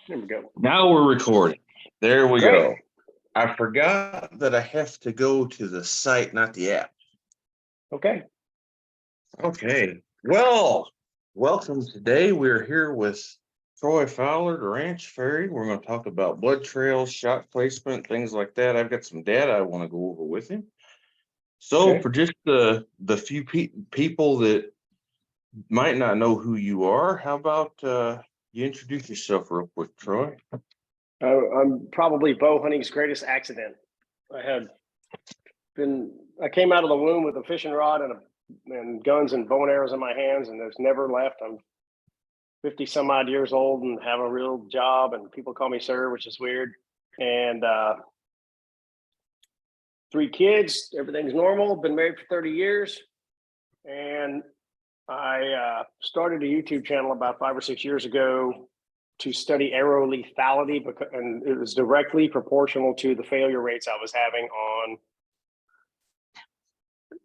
There we go. Now we're recording. There we Great. go. I forgot that I have to go to the site, not the app. Okay. Okay. Well, welcome. Today we're here with Troy Fowler, the Ranchfairy. We're going to talk about blood trails, shot placement, things like that. I've got some data I want to go over with him. So Okay. for just the few people that might not know who you are, how about you introduce yourself real quick, Troy? I'm probably bow hunting's greatest accident. I came out of the womb with a fishing rod and guns and bow and arrows in my hands, and it's never left. I'm 50 some odd years old and have a real job, and people call me sir, which is weird. And 3 kids, everything's normal. Been married for 30 years. And I started a YouTube channel about 5 or 6 years ago to study arrow lethality, and it was directly proportional to the failure rates I was having on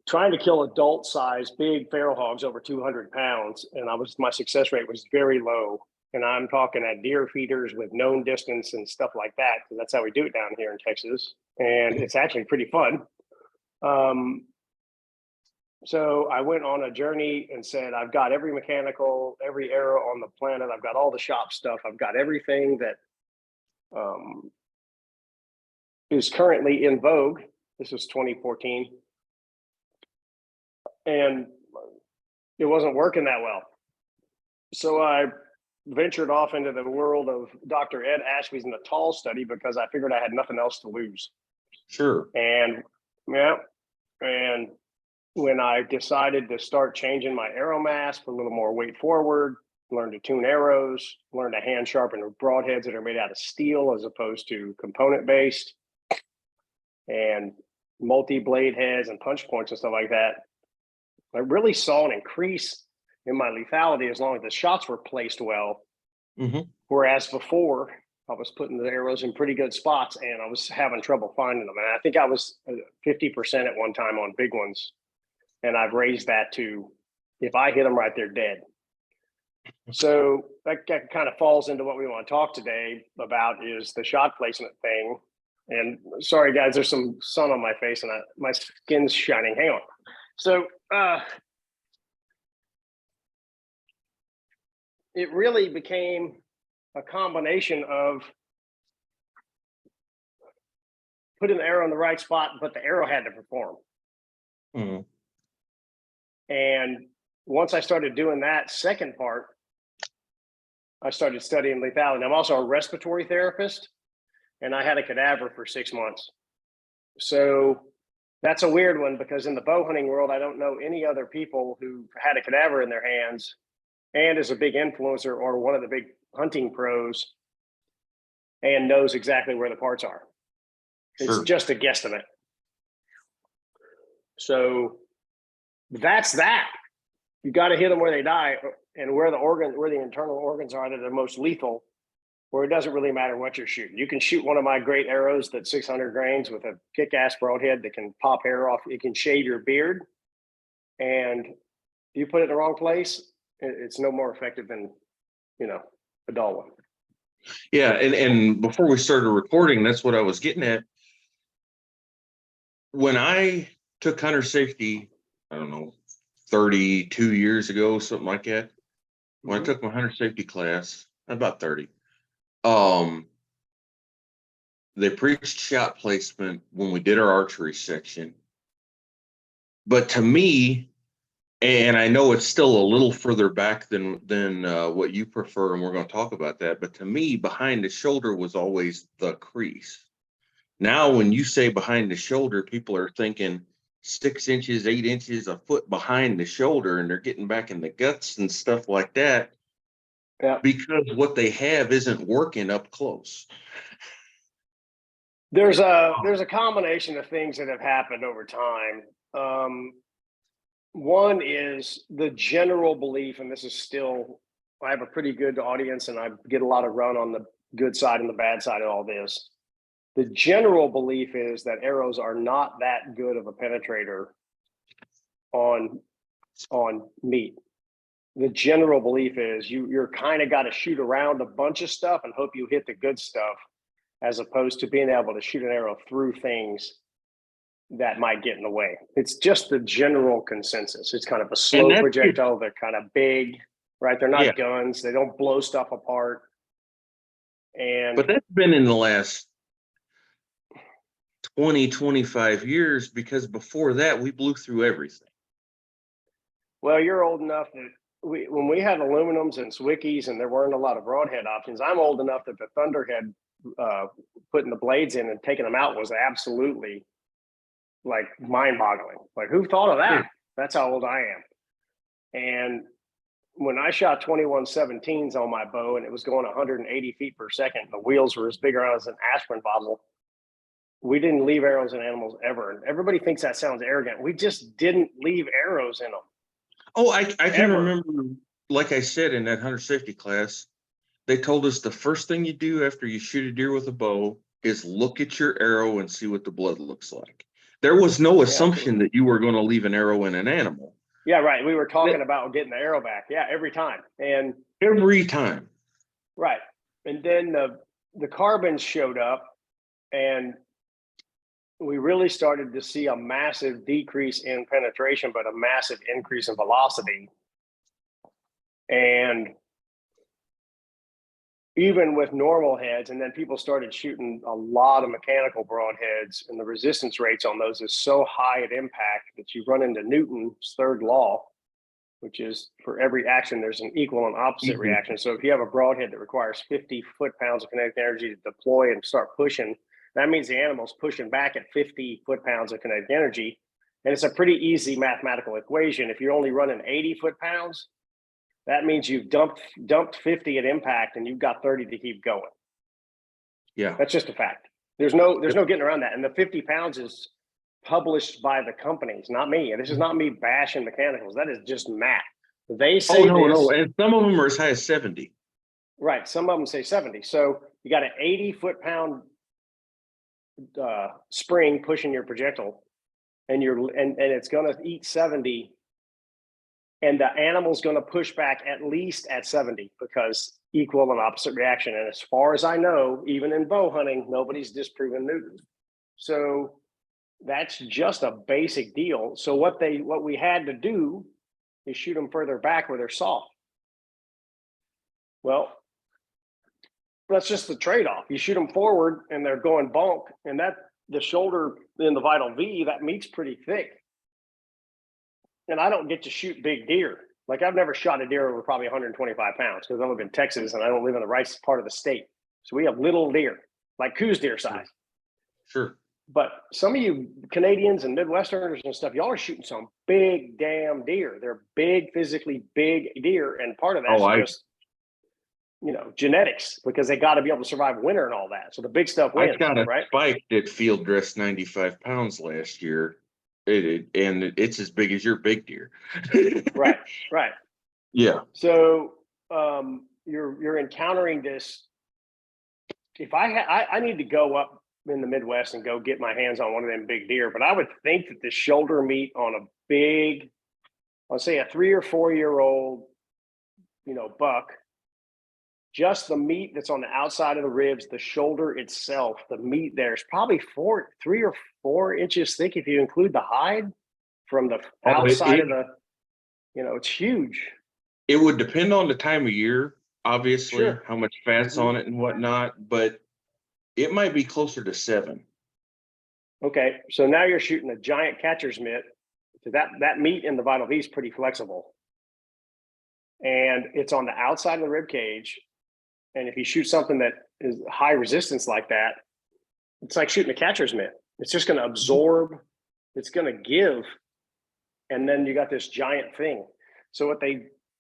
trying to kill adult-sized big feral hogs over 200 pounds, and my success rate was very low. And I'm talking at deer feeders with known distance and stuff like that, because that's how we do it down here in Texas, and it's actually pretty fun. So I went on a journey and said, I've got every mechanical, every arrow on the planet. I've got all the shop stuff. I've got everything that is currently in vogue. This is 2014. And it wasn't working that well. So I ventured off into the world of Dr. Ed Ashby's Natal study because I figured I had nothing else to lose. Sure. And when I decided to start changing my arrow mass, put a little more weight forward, learn to tune arrows, learn to hand sharpen broadheads that are made out of steel as opposed to component based, and multi-blade heads and punch points and stuff like that, I really saw an increase in my lethality as long as the shots were placed well. Mm-hmm. Whereas before, I was putting the arrows in pretty good spots and I was having trouble finding them. And I think I was 50% at one time on big ones. And I've raised that to, if I hit them right, they're dead. So that kind of falls into what we want to talk today about, is the shot placement thing. And sorry, guys, there's some sun on my face and my skin's shining. Hang on. So it really became a combination of putting the arrow in the right spot, but the arrow had to perform. Mm-hmm. And once I started doing that second part, I started studying lethality. I'm also a respiratory therapist, and I had a cadaver for 6 months. So that's a weird one, because in the bow hunting world, I don't know any other people who had a cadaver in their hands and is a big influencer or one of the big hunting pros and knows exactly where the parts are. It's Sure. just a guesstimate. So that's that. You got to hit them where they die, and where the internal organs are that are most lethal, where it doesn't really matter what you're shooting. You can shoot one of my great arrows that's 600 grains with a kick-ass broadhead that can pop hair off. It can shave your beard, and you put it in the wrong place, it's no more effective than, a dull one. Yeah, and before we started recording, that's what I was getting at. When I took hunter safety, I don't know, 32 years ago, something like that. When I took my hunter safety class, about 30, they preached shot placement when we did our archery section. But to me, and I know it's still a little further back than what you prefer, and we're going to talk about that, but to me, behind the shoulder was always the crease. Now, when you say behind the shoulder, people are thinking 6 inches, 8 inches, a foot behind the shoulder, and they're getting back in the guts and stuff like that. Yeah. Because what they have isn't working up close. There's a combination of things that have happened over time. One is the general belief, and this is still, I have a pretty good audience and I get a lot of run on the good side and the bad side of all this. The general belief is that arrows are not that good of a penetrator on meat. the general belief is you're kind of got to shoot around a bunch of stuff and hope you hit the good stuff, as opposed to being able to shoot an arrow through things that might get in the way. It's just the general consensus. It's kind of a slow projectile. They're kind of big, right? They're not guns. They don't blow stuff apart. But that's been in the last 20, 25 years, because before that, we blew through everything. Well, you're old enough that when we had aluminums and Swickies and there weren't a lot of broadhead options, I'm old enough that the Thunderhead putting the blades in and taking them out was absolutely like mind-boggling. Like, who thought of that? That's how old I am. And when I shot 21-17s on my bow and it was going 180 feet per second, the wheels were as big around as an aspirin bottle, we didn't leave arrows in animals ever. And everybody thinks that sounds arrogant. We just didn't leave arrows in them. Oh, I can remember, like I said, in that hunter safety class, they told us the first thing you do after you shoot a deer with a bow is look at your arrow and see what the blood looks like. There was no assumption that you were going to leave an arrow in an animal. Yeah, right. We were talking about getting the arrow back. Yeah, every time. And every time. Right. And then the carbons showed up, and we really started to see a massive decrease in penetration, but a massive increase in velocity. And even with normal heads, and then people started shooting a lot of mechanical broadheads, and the resistance rates on those is so high at impact that you run into Newton's third law, which is for every action, there's an equal and opposite reaction. So if you have a broadhead that requires 50 foot-pounds of kinetic energy to deploy and start pushing, that means the animal's pushing back at 50 foot-pounds of kinetic energy. And it's a pretty easy mathematical equation. If you're only running 80 foot-pounds, that means you've dumped 50 at impact and you've got 30 to keep going. Yeah. That's just a fact. There's no getting around that. And the 50 pounds is published by the companies, not me. And this is not me bashing mechanicals. That is just math. They say no. And some of them are as high as 70. Right. Some of them say 70. So you got an 80 foot-pound spring pushing your projectile, and it's going to eat 70, and the animal's going to push back at least at 70 because equal and opposite reaction. And as far as I know, even in bow hunting, nobody's disproven Newton. So that's just a basic deal. So what we had to do is shoot them further back where they're soft. Well, that's just the trade-off. You shoot them forward and they're going bonk, and that the shoulder in the vital V, that meat's pretty thick. And I don't get to shoot big deer. Like, I've never shot a deer over probably 125 pounds because I live in Texas and I don't live in the right part of the state. So we have little deer, like Coos deer size. Sure. But some of you Canadians and Midwesterners and stuff, y'all are shooting some big damn deer. They're big, physically big deer. And part of that's just, genetics, because they got to be able to survive winter and all that. So the big stuff wins. I got a right? spike that field dressed 95 pounds last year. And it's as big as your big deer. Right. Yeah. So you're encountering this. If I need to go up in the Midwest and go get my hands on one of them big deer, but I would think that the shoulder meat on a big, let's say a 3 or 4 year old, buck, just the meat that's on the outside of the ribs, the shoulder itself, the meat there is probably 3 or 4 inches thick if you include the hide from the outside of the, it's huge. It would depend on the time of year, obviously, how much fat's on it and whatnot, but it might be closer to 7. Okay, so now you're shooting a giant catcher's mitt. So that meat in the vital V is pretty flexible, and it's on the outside of the rib cage. And if you shoot something that is high resistance like that, it's like shooting a catcher's mitt. It's just going to absorb. It's going to give, and then you got this giant thing. So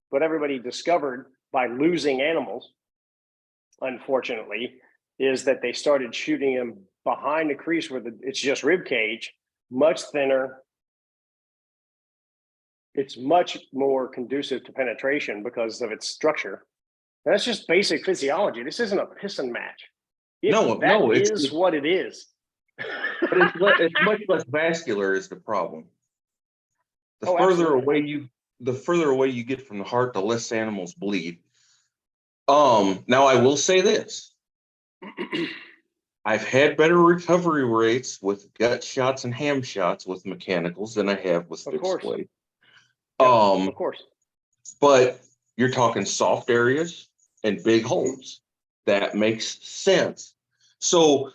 what everybody discovered by losing animals, unfortunately, is that they started shooting them behind the crease where it's just rib cage, much thinner. It's much more conducive to penetration because of its structure. And that's just basic physiology. This isn't a pissing match. It's what it is. But it's much less vascular is the problem. The further away the further away you get from the heart, the less animals bleed. Now I will say this. I've had better recovery rates with gut shots and ham shots with mechanicals than I have with Of fixed course. blade. Yep, of course. But you're talking soft areas and big holes. That makes sense. So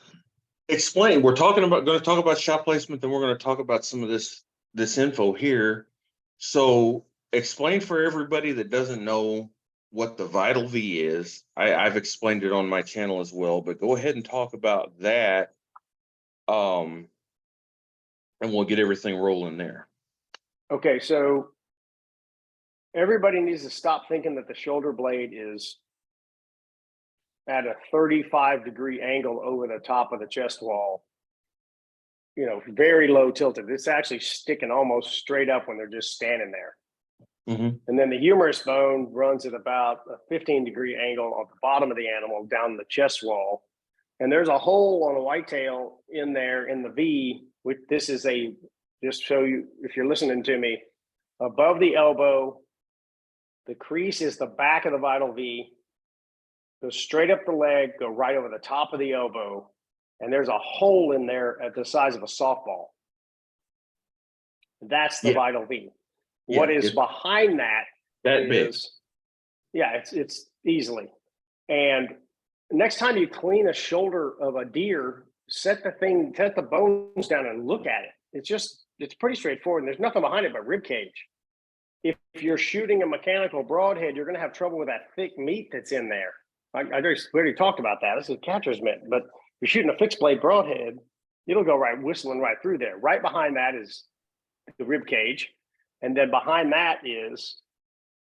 explain, we're going to talk about shot placement, then we're going to talk about some of this info here. So explain for everybody that doesn't know what the Vital V is. I've explained it on my channel as well, but go ahead and talk about that. And we'll get everything rolling there. Okay, so everybody needs to stop thinking that the shoulder blade is at a 35-degree angle over the top of the chest wall, very low tilted. It's actually sticking almost straight up when they're just standing there. Mm-hmm. And then the humerus bone runs at about a 15-degree angle on the bottom of the animal down the chest wall. And there's a hole on a whitetail in there in the V, which this is just so you, if you're listening to me, above the elbow, the crease is the back of the Vital V, go straight up the leg, go right over the top of the elbow, and there's a hole in there at the size of a softball. That's the Vital V. What is behind that big? Yeah, it's easily. And next time you clean a shoulder of a deer, set the bones down and look at it. It's pretty straightforward. And there's nothing behind it but rib cage. If you're shooting a mechanical broadhead, you're going to have trouble with that thick meat that's in there. I already talked about that. This is catcher's mitt. But if you're shooting a fixed blade broadhead, it'll go whistling right through there. Right behind that is the rib cage. And then behind that is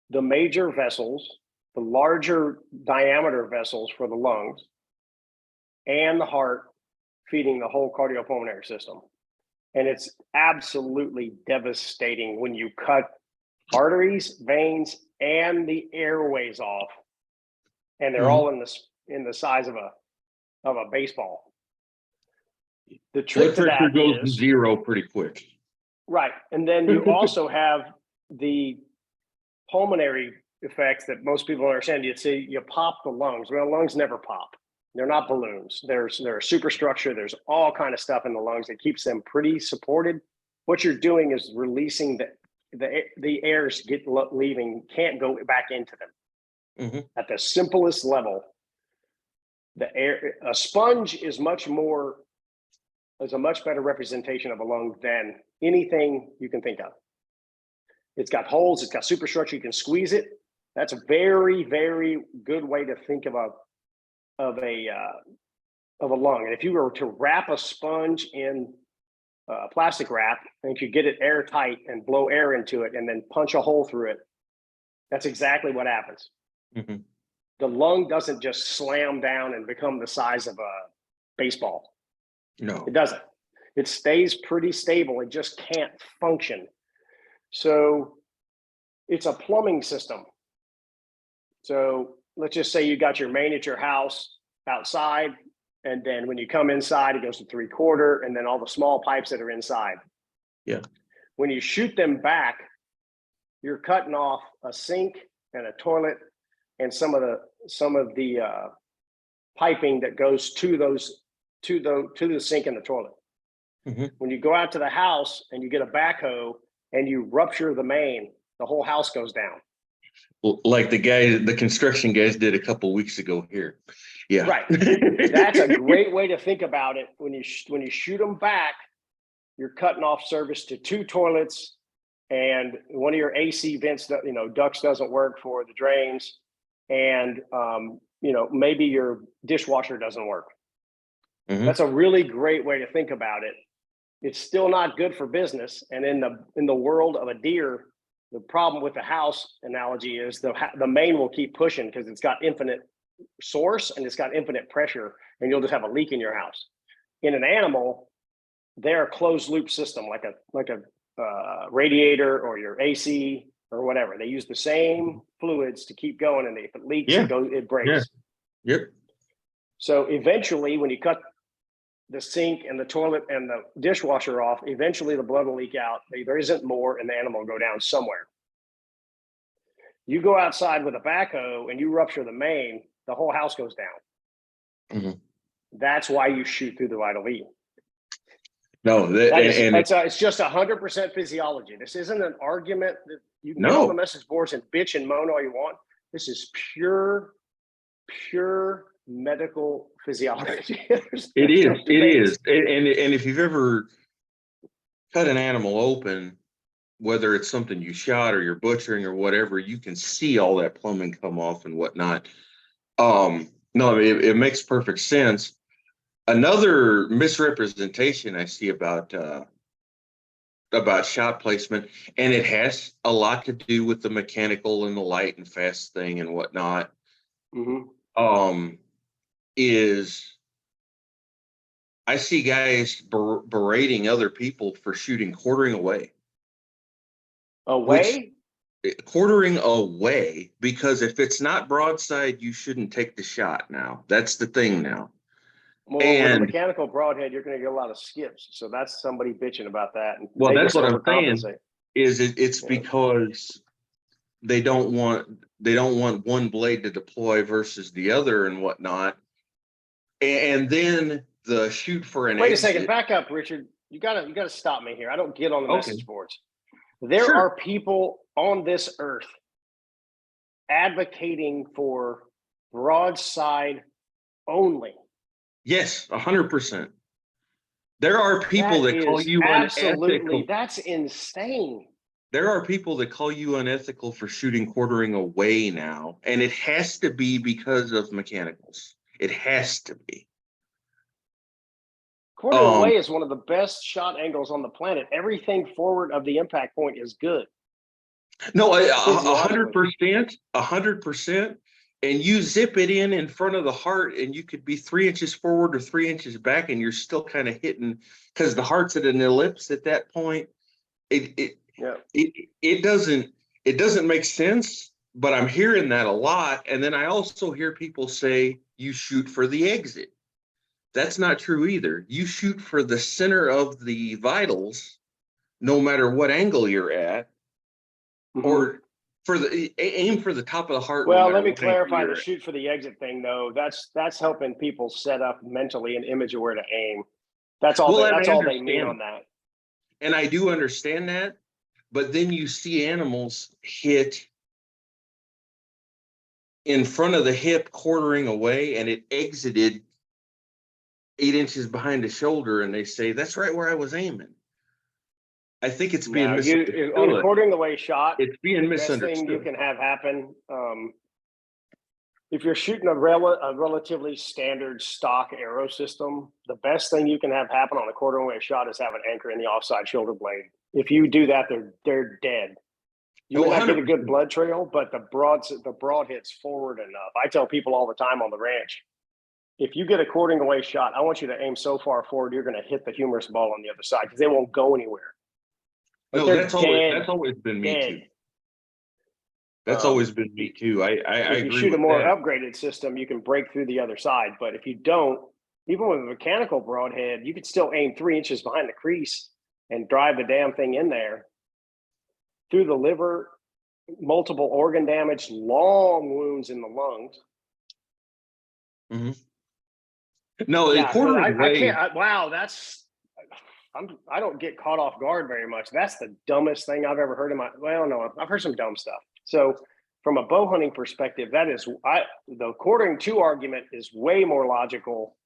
the major vessels, the larger diameter vessels for the lungs, and the heart feeding the whole cardiopulmonary system. And it's absolutely devastating when you cut arteries, veins, and the airways off, and they're all in the size of a baseball. The trick to that goes is zero pretty quick. Right. And then you also have the pulmonary effects that most people understand. You see, you pop the lungs. Well, lungs never pop. They're not balloons. They're a superstructure. There's all kind of stuff in the lungs that keeps them pretty supported. What you're doing is releasing the airs can't go back into them. Mm-hmm. At the simplest level, a sponge is a much better representation of a lung than anything you can think of. It's got holes, it's got superstructure, you can squeeze it. That's a very, very good way to think of a lung. And if you were to wrap a sponge in plastic wrap and you get it airtight and blow air into it and then punch a hole through it, that's exactly what happens. Mm-hmm. The lung doesn't just slam down and become the size of a baseball. No, it doesn't. It stays pretty stable. It just can't function. So it's a plumbing system. So let's just say you got your main at your house outside, and then when you come inside, it goes to 3/4, and then all the small pipes that are inside. Yeah. When you shoot them back, you're cutting off a sink and a toilet and some of the piping that goes to the sink and the toilet. Mm-hmm. When you go out to the house and you get a backhoe and you rupture the main, the whole house goes down. Like the construction guys did a couple weeks ago here. Yeah. Right. That's a great way to think about it. When you shoot them back, you're cutting off service to 2 toilets, and one of your AC vents, ducts doesn't work for the drains, and maybe your dishwasher doesn't work. Mm-hmm. That's a really great way to think about it. It's still not good for business. And in the world of a deer, the problem with the house analogy is the main will keep pushing because it's got infinite source and it's got infinite pressure, and you'll just have a leak in your house. In an animal, they're a closed loop system, like a radiator or your AC or whatever. They use the same fluids to keep going, and if it leaks, it breaks. Yeah. Yep. So eventually, when you cut the sink and the toilet and the dishwasher off, eventually the blood will leak out. There isn't more, and the animal will go down somewhere. You go outside with a backhoe and you rupture the main, the whole house goes down. Mhm. That's why you shoot through the vital lead. No, It's just 100% physiology. This isn't an argument that you can get on the message boards and bitch and moan all you want. This is pure medical physiology. it is. And if you've ever cut an animal open, whether it's something you shot or you're butchering or whatever, you can see all that plumbing come off and whatnot. No, it makes perfect sense. Another misrepresentation I see about shot placement, and it has a lot to do with the mechanical and the light and fast thing and whatnot. Is I see guys berating other people for shooting quartering away. Quartering away, because if it's not broadside, you shouldn't take the shot now. That's the thing now. Well, with a mechanical broadhead, you're going to get a lot of skips. So that's somebody bitching about that. And well, that's what I'm saying. It's because they don't want one blade to deploy versus the other and whatnot. And then the shoot for an Wait exit. a second, back up, Richard. You gotta stop me here. I don't get on the message boards. There are people on this earth advocating for broadside only. Yes, 100%. There are people that call you unethical. That's insane. There are people that call you unethical for shooting quartering away now, and it has to be because of mechanicals. It has to be. Quartering away is one of the best shot angles on the planet. Everything forward of the impact point is good. No, 100%, 100%. And you zip it in front of the heart, and you could be 3 inches forward or 3 inches back, and you're still kind of hitting because the heart's at an ellipse at that point. It doesn't make sense, but I'm hearing that a lot. And then I also hear people say you shoot for the exit. That's not true either. You shoot for the center of the vitals, no matter what angle you're at, or aim for the top of the heart. Well, let me clarify the shoot for the exit thing, though. That's helping people set up mentally and image where to aim. That's all. That's all they mean on that. And I do understand that, but then you see animals hit in front of the hip, quartering away, and it exited 8 inches behind the shoulder, and they say that's right where I was aiming. I think it's being misunderstood. On a quartering away shot, it's being misunderstood. The best thing you can have happen, if you're shooting a relatively standard stock arrow system, the best thing you can have happen on a quartering away shot is have an anchor in the offside shoulder blade. If you do that, they're dead. You may not get a good blood trail, but the broad hits forward enough. I tell people all the time on the ranch, if you get a quartering away shot, I want you to aim so far forward, you're going to hit the humerus ball on the other side because they won't go anywhere. No, that's always been me too. That's always been me too. I agree. If you shoot a more upgraded system, you can break through the other side. But if you don't, even with a mechanical broadhead, you could still aim 3 inches behind the crease and drive the damn thing in there through the liver, multiple organ damage, long wounds in the lungs. No, I don't get caught off guard very much. That's the dumbest thing I've ever heard in my. Well, no, I've heard some dumb stuff. So, from a bow hunting perspective, the quartering to argument is way more logical.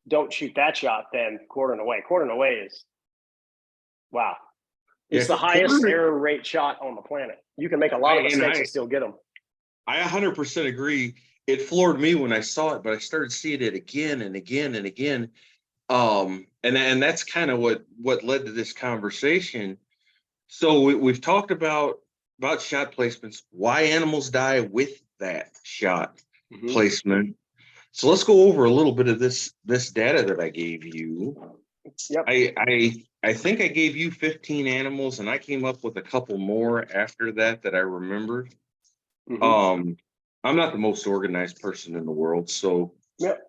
Don't shoot that shot than quartering away. Quartering away is wow. It's the highest error rate shot on the planet. You can make a lot of mistakes and still get them. I 100% agree. It floored me when I saw it, but I started seeing it again and again and again. And that's kind of what led to this conversation. So we've talked about shot placements, why animals die with that shot placement. So let's go over a little bit of this data that I gave you. Yep. I think I gave you 15 animals, and I came up with a couple more after that I remembered. I'm not the most organized person in the world, so yep.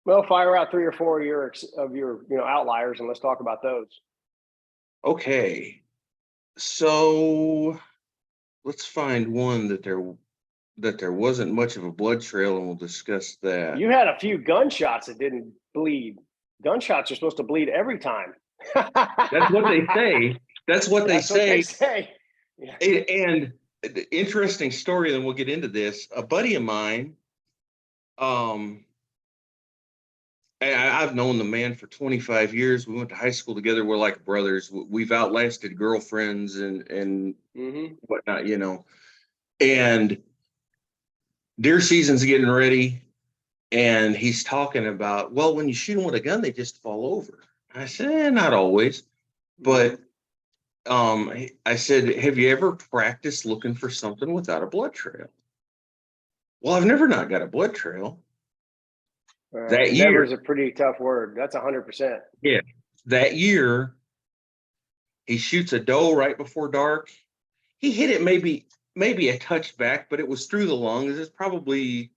Well, fire out 3 or 4 of your outliers, and let's talk about those. Okay, so let's find one that there wasn't much of a blood trail, and we'll discuss that. You had a few gunshots that didn't bleed. Gunshots are supposed to bleed every time. That's what they say. That's what they say. Yeah. And the interesting story, then we'll get into this. A buddy of mine, I've known the man for 25 years. We went to high school together. We're like brothers. We've outlasted girlfriends and whatnot, you know. And deer season's getting ready, and he's talking about, well, when you shoot them with a gun, they just fall over. I said, not always, but I said, have you ever practiced looking for something without a blood trail? Well, I've never not got a blood trail. That year, never is a pretty tough word. That's 100%. Yeah, that year, he shoots a doe right before dark. He hit it maybe a touch back, but it was through the lungs. It's probably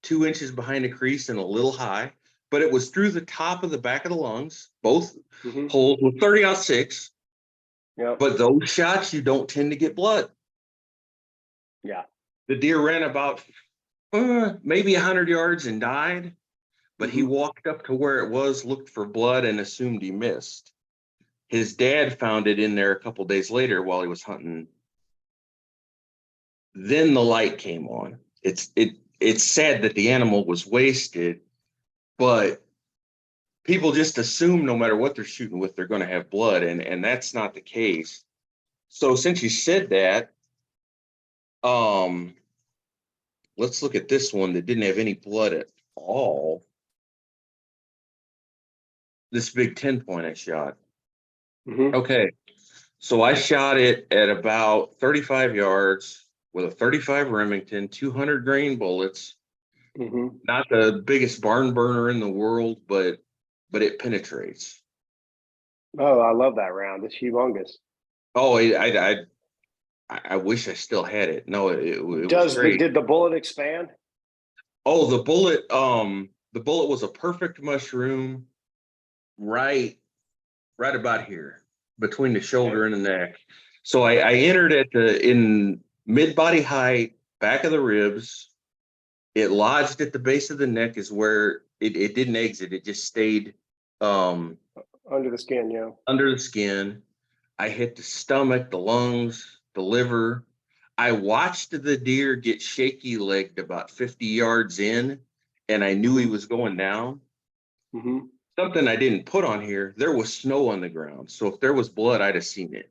2 inches behind the crease and a little high, but it was through the top of the back of the lungs, both holes with 30-06. Yep. But those shots, you don't tend to get blood. Yeah. The deer ran about maybe 100 yards and died, but he walked up to where it was, looked for blood, and assumed he missed. His dad found it in there a couple days later while he was hunting. Then the light came on. It's sad that the animal was wasted, but people just assume no matter what they're shooting with, they're going to have blood, and that's not the case. So since you said that, let's look at this one that didn't have any blood at all. This big 10-point I shot. Okay, so I shot it at about 35 yards with a 35 Remington, 200 grain bullets. Not the biggest barn burner in the world, but it penetrates. Oh, I love that round. It's humongous. Oh, I wish I still had it. No, it was great. Did the bullet expand? Oh, the bullet was a perfect mushroom right about here between the shoulder and the neck. So I entered in mid body height, back of the ribs. It lodged at the base of the neck is where it didn't exit. It just stayed under the skin, yeah. Under the skin. I hit the stomach, the lungs, the liver. I watched the deer get shaky legged about 50 yards in, and I knew he was going down. Something I didn't put on here, there was snow on the ground. So if there was blood, I'd have seen it.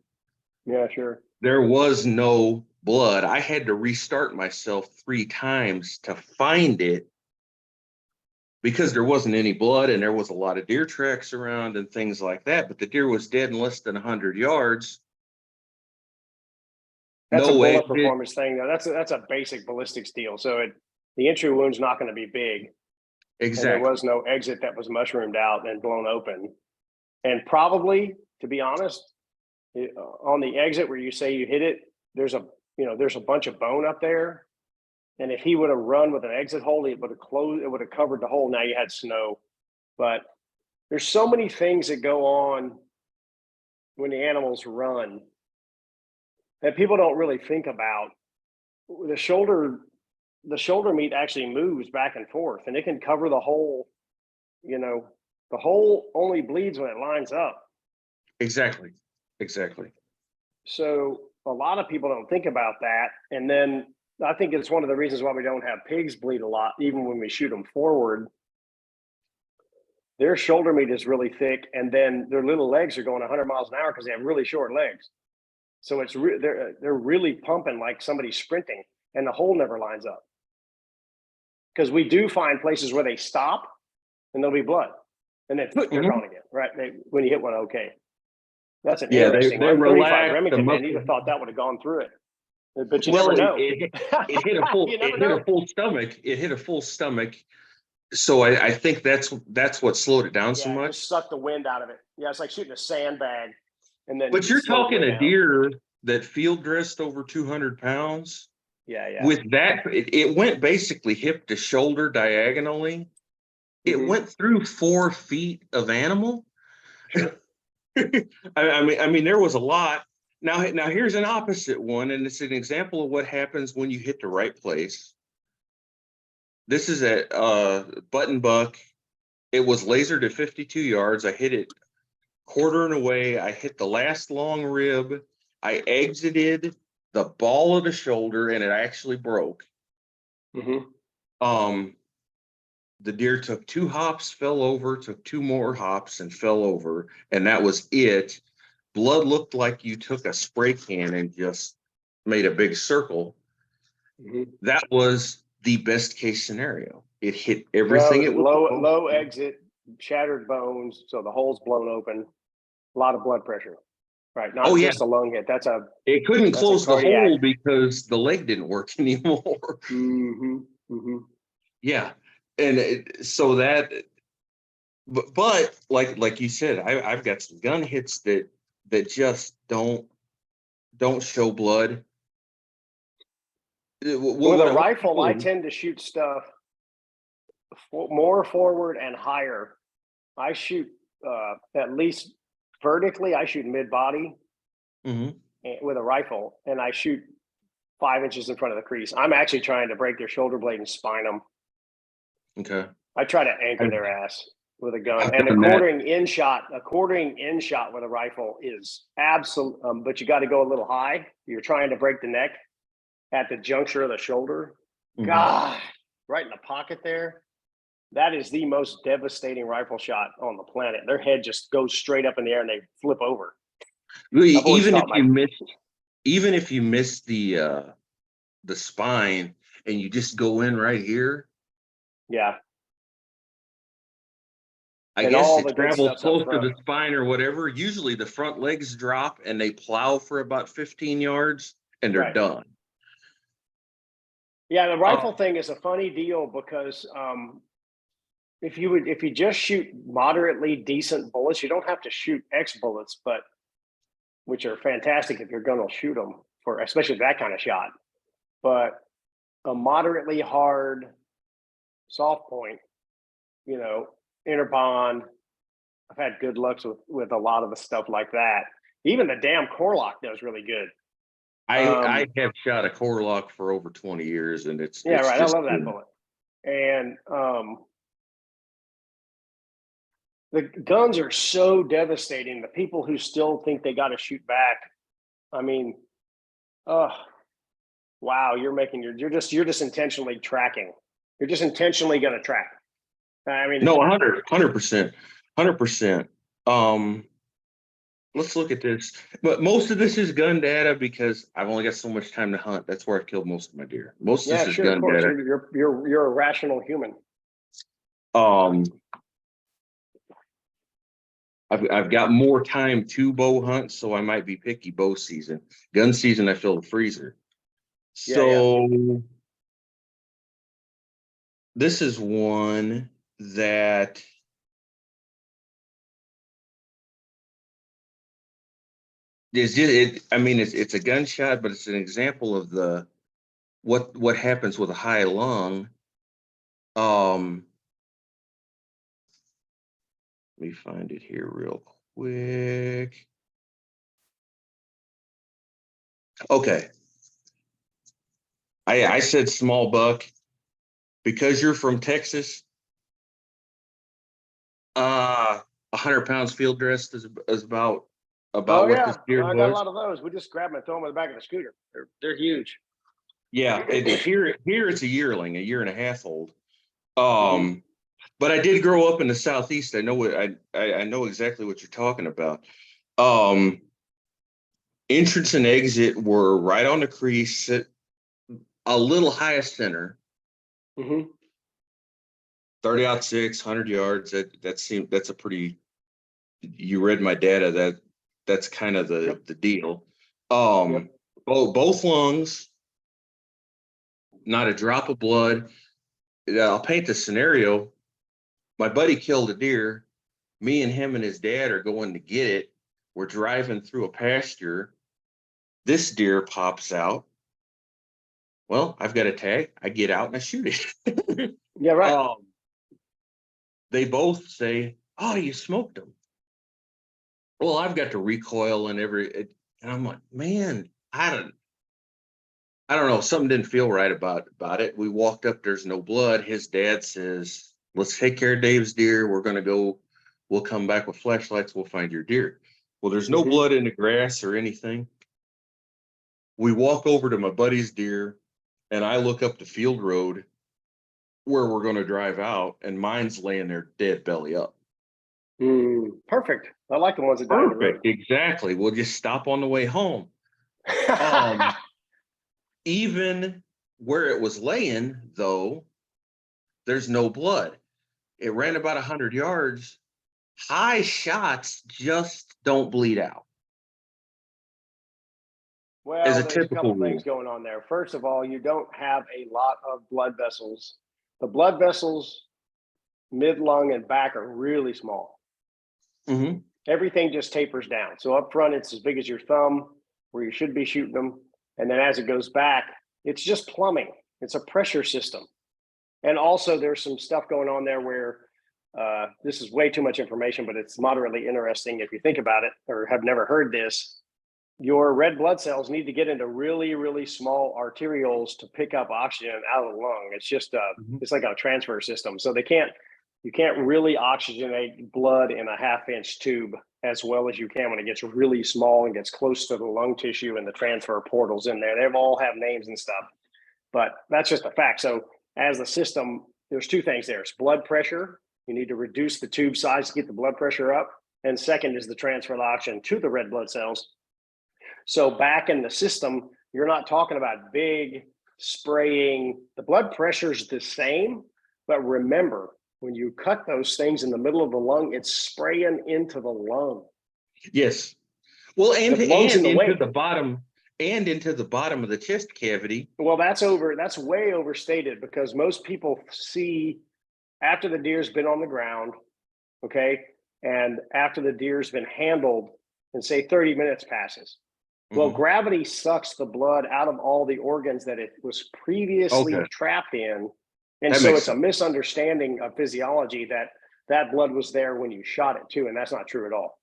Yeah, sure. There was no blood. I had to restart myself 3 times to find it because there wasn't any blood, and there was a lot of deer tracks around and things like that. But the deer was dead in less than 100 yards. That's a bullet performance thing, though. That's a basic ballistics deal. So the entry wound's not going to be big. Exactly. And there was no exit that was mushroomed out and blown open. And probably, to be honest, on the exit where you say you hit it, there's a bunch of bone up there. And if he would have run with an exit hole, it would have closed, it would have covered the hole. Now you had snow. But there's so many things that go on when the animals run that people don't really think about. The shoulder meat actually moves back and forth, and it can cover the hole. The hole only bleeds when it lines up. Exactly. So a lot of people don't think about that. And then I think it's one of the reasons why we don't have pigs bleed a lot, even when we shoot them forward. Their shoulder meat is really thick, and then their little legs are going 100 miles an hour because they have really short legs. So they're really pumping like somebody's sprinting, and the hole never lines up. Because we do find places where they stop, and there'll be blood, and then you're gone again, right? When you hit one, okay. That's an interesting one. 35 Remington, man, you'd have thought that would have gone through it. But you never know. It hit a full stomach. It hit a full stomach. So I think that's what slowed it down so much. It just sucked the wind out of it. Yeah, it's like shooting a sandbag. But you're talking a deer that field dressed over 200 pounds. Yeah. With that, it went basically hip to shoulder diagonally. It went through 4 feet of animal. Sure. I mean, there was a lot. Now here's an opposite one, and it's an example of what happens when you hit the right place. This is at button buck. It was lasered at 52 yards. I hit it quartering away. I hit the last long rib. I exited the ball of the shoulder, and it actually broke. Mm-hmm. The deer took 2 hops, fell over, took 2 more hops, and fell over, and that was it. Blood looked like you took a spray can and just made a big circle. Mm-hmm. That was the best case scenario. It hit No, everything it it was was supposed low to. exit, shattered bones, so the hole's blown open, a lot of blood pressure. Right, Oh not yeah, just a lung hit. it couldn't That's a close the cardiac. hole because the leg didn't work anymore. Mm-hmm. Mm-hmm. Yeah, and so that, but like you said, I've got some gun hits that just don't show blood. With a What rifle, I tend to shoot stuff more forward and higher. I shoot at least vertically. I shoot mid body Mhm. with a rifle, and I shoot 5 inches in front of the crease. I'm actually trying to break their shoulder blade and spine them. Okay. I try to anchor their ass with a gun, I've and a done that. quartering in shot with a rifle is absolute. But you got to go a little high. You're trying to break the neck at the juncture of the shoulder. Mhm. God, right in the pocket there. That is the most devastating rifle shot on the planet. Their head just goes straight up in the air and they flip over. I've always Even if thought you miss the spine and you just go in right here, yeah, I and guess all it the good travels stuff's up close to front. the spine or whatever. Usually the front legs drop and they plow for about 15 yards and they're Right. done. Yeah, the Uh, rifle thing is a funny deal because if you just shoot moderately decent bullets, you don't have to shoot X bullets, but which are fantastic if you're going to shoot them for especially that kind of shot. But a moderately hard soft point, you know, inner bond. I've had good lucks with a lot of the stuff like that. Even the damn Corlock does really good. I have shot a Corlock for over 20 years and Yeah, it's right. I just love that bullet. And the guns are so devastating. The people who still think they got to shoot back. I mean, oh, wow, you're just intentionally tracking. You're just intentionally going to track. I mean, no 100%. 100%. Let's look at this. But most of this is gun data because I've only got so much time to hunt. That's where I've killed most of my deer. Most of yeah, this is sure, of gun course. data. You're a rational human. Um, I've got more time to bow hunt, so I might be picky bow season. Gun season, I fill the freezer. Yeah. So this is one that is just it. I mean, it's a gunshot, but it's an example of the what happens with a high lung. Um, Let me find it here real quick. Okay. I said small buck because you're from Texas. 100 pounds field dressed is about Oh what this yeah, deer I got a was. lot of those. We just grab them and throw them in the back of the scooter. They're huge. Yeah, here it's a yearling, a year and a half old. Mm-hmm. But I did grow up in the southeast. I know what I know exactly what you're talking about. Um, Entrance and exit were right on the crease, a little high center. Mm-hmm. 30-06, 100 yards. That's a pretty. You read my data. That's kind of the Yep. the deal. Yep. Both lungs, not a drop of blood. I'll paint the scenario. My buddy killed a deer. Me and him and his dad are going to get it. We're driving through a pasture. This deer pops out. Well, I've got a tag. I get out and I shoot it. Yeah. Right. um, they both say, "Oh, you smoked them." Well, I've got the recoil and And I'm like, man, I don't know. Something didn't feel right about it. We walked up, there's no blood. His dad says, let's take care of Dave's deer. We're gonna go, we'll come back with flashlights, we'll find your deer. Well, there's no blood in the grass or anything. We walk over to my buddy's deer, and I look up the field road where we're gonna drive out, and mine's laying there dead belly up. Perfect. I like the ones that die in the road. Perfect, exactly. We'll just stop on the way home. Even where it was laying, though, there's no blood. It ran about 100 yards. High shots just don't bleed out. Well, As a there's a typical couple things rule. going on there. First of all, you don't have a lot of blood vessels. The blood vessels, mid lung and back, are really small. Mm-hmm. Everything just tapers down. So up front, it's as big as your thumb, where you should be shooting them. And then as it goes back, it's just plumbing. It's a pressure system. And also there's some stuff going on there where this is way too much information, but it's moderately interesting if you think about it or have never heard this. Your red blood cells need to get into really, really small arterioles to pick up oxygen out of the lung. It's just it's like a transfer system. So you can't really oxygenate blood in a 1/2-inch tube as well as you can when it gets really small and gets close to the lung tissue and the transfer portals in there. They all have names and stuff, but that's just a fact. So as the system, there's two things there. It's blood pressure. You need to reduce the tube size to get the blood pressure up. And second is the transfer of oxygen to the red blood cells. So back in the system, you're not talking about big spraying. The blood pressure is the same, but remember, when you cut those things in the middle of the lung, it's spraying into the lung. Yes. Well, and into the bottom of the chest cavity. Well, that's way overstated, because most people see after the deer's been on the ground, okay, and after the deer's been handled, and say 30 minutes passes. Well, gravity sucks the blood out of all the organs that it was previously trapped in. And so it's a misunderstanding of physiology that blood was there when you shot it too. And that's not true at all.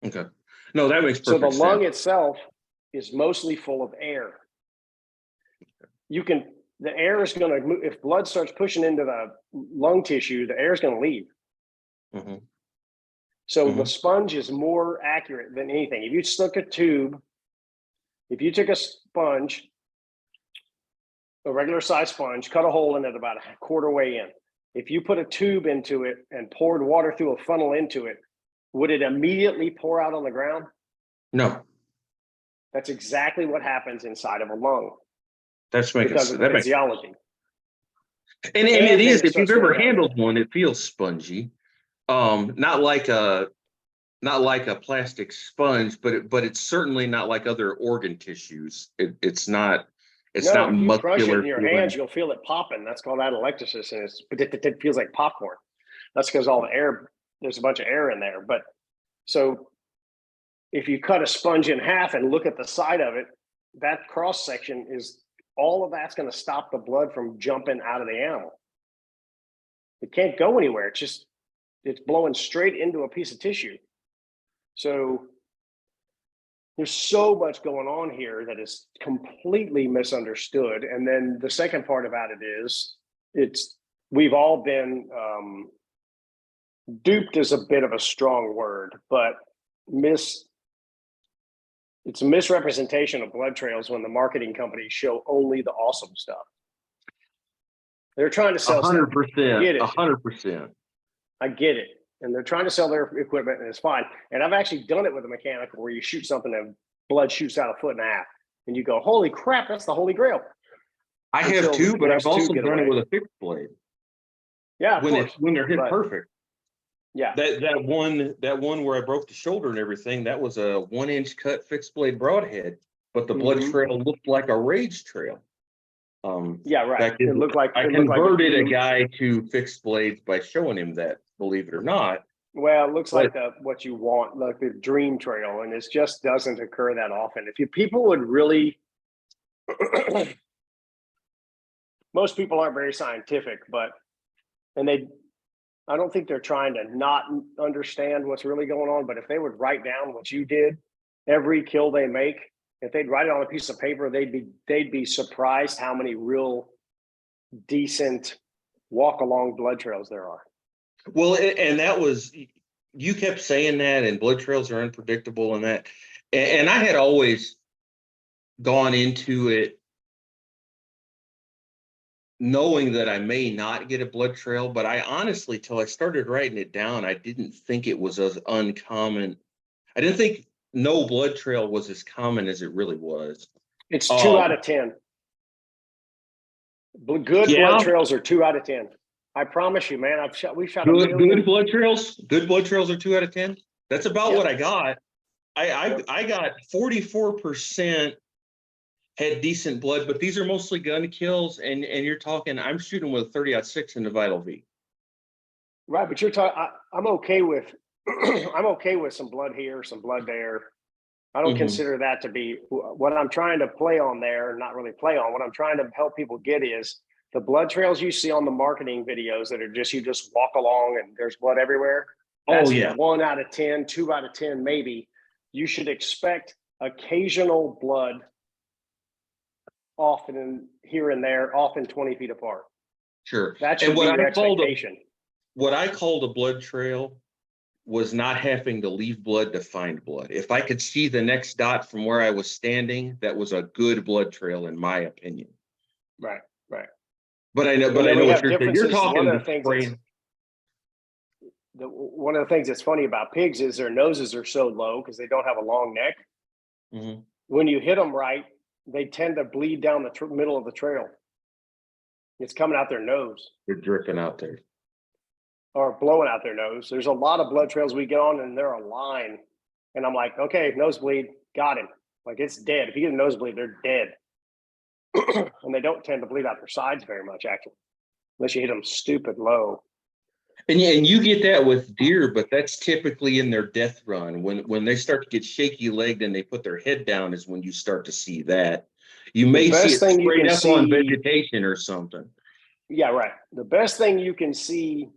Okay. No, that makes perfect sense. So the lung itself is mostly full of air. The air is going to move. If blood starts pushing into the lung tissue, the air is going to leave. So the sponge is more accurate than anything. If you took a sponge, a regular size sponge, cut a hole in it about a quarter way in. If you put a tube into it and poured water through a funnel into it, would it immediately pour out on the ground? No. That's exactly what happens inside of a lung. That's making because of the physiology. And it is, if you've ever handled one, it feels spongy. Not like a plastic sponge, but it's certainly not like other organ tissues. It's not muscular. If you crush it in your hands, you'll feel it popping. That's called atelectasis, and it feels like popcorn. That's because all the air, there's a bunch of air in there. But so if you cut a sponge in half and look at the side of it, that cross section is all of that's going to stop the blood from jumping out of the animal. It can't go anywhere. It's blowing straight into a piece of tissue. So there's so much going on here that is completely misunderstood. And then the second part about it is we've all been duped is a bit of a strong word, but it's a misrepresentation of blood trails when the marketing companies show only the awesome stuff. They're trying to sell 100%. 100%. I get it. And they're trying to sell their equipment, and it's fine. And I've actually done it with a mechanical where you shoot something and blood shoots out 1.5 feet, and you go, holy crap, that's the Holy Grail. I have too, but I've also done it with a fixed blade. Yeah, when they're hit perfect. Yeah. That one where I broke the shoulder and everything, that was a 1-inch cut fixed blade broadhead, but the blood trail looked like a rage trail. Yeah, right. It looked like I converted a guy to fixed blades by showing him that, believe it or not. Well, it looks like what you want, like the dream trail, and it just doesn't occur that often. People would really, most people aren't very scientific, I don't think they're trying to not understand what's really going on, but if they would write down what you did every kill they make, if they'd write it on a piece of paper, they'd be surprised how many real decent walk along blood trails there are. Well, and that was, you kept saying that, and blood trails are unpredictable and that, and I had always gone into it knowing that I may not get a blood trail, but I honestly, till I started writing it down, I didn't think it was as uncommon. I didn't think no blood trail was as common as it really was. It's 2 out of 10. Good Yeah. blood trails are 2 out of 10. I promise you, man. We've shot good blood trails. Good blood trails are 2 out of 10. That's about Yep. what I got. I got 44% had decent blood, but these are mostly gun kills, and you're talking, I'm shooting with 30-06 in the Vital V. Right, but you're talking. I'm okay with I'm okay with some blood here, some blood there. I don't consider that to be what I'm trying to play on there. Not really play on. What I'm trying to help people get is the blood trails you see on the marketing videos that are just, you just walk along and there's blood everywhere. That's 1 out of 10, 2 out of 10, maybe. You should expect occasional blood, often here and there, often 20 feet apart. Sure. That should be your expectation. What I called a blood trail was not having to leave blood to find blood. If I could see the next dot from where I was standing, that was a good blood trail, in my opinion. Right. But I know what you're talking. One of the things that's funny about pigs is their noses are so low because they don't have a long neck. Mm-hmm. When you hit them right, they tend to bleed down the middle of the trail. It's coming out their nose. They're dripping out there. Or blowing out their nose. There's a lot of blood trails we get on and they're a line. And I'm like, okay, nosebleed, got him. Like, it's dead. If you get a nosebleed, they're dead. And they don't tend to bleed out their sides very much, actually, unless you hit them stupid low. And you get that with deer, but that's typically in their death run. When they start to get shaky legged and they put their head down is when you start to see that. You may see it straight up on vegetation or something. Yeah, right. The best thing you can see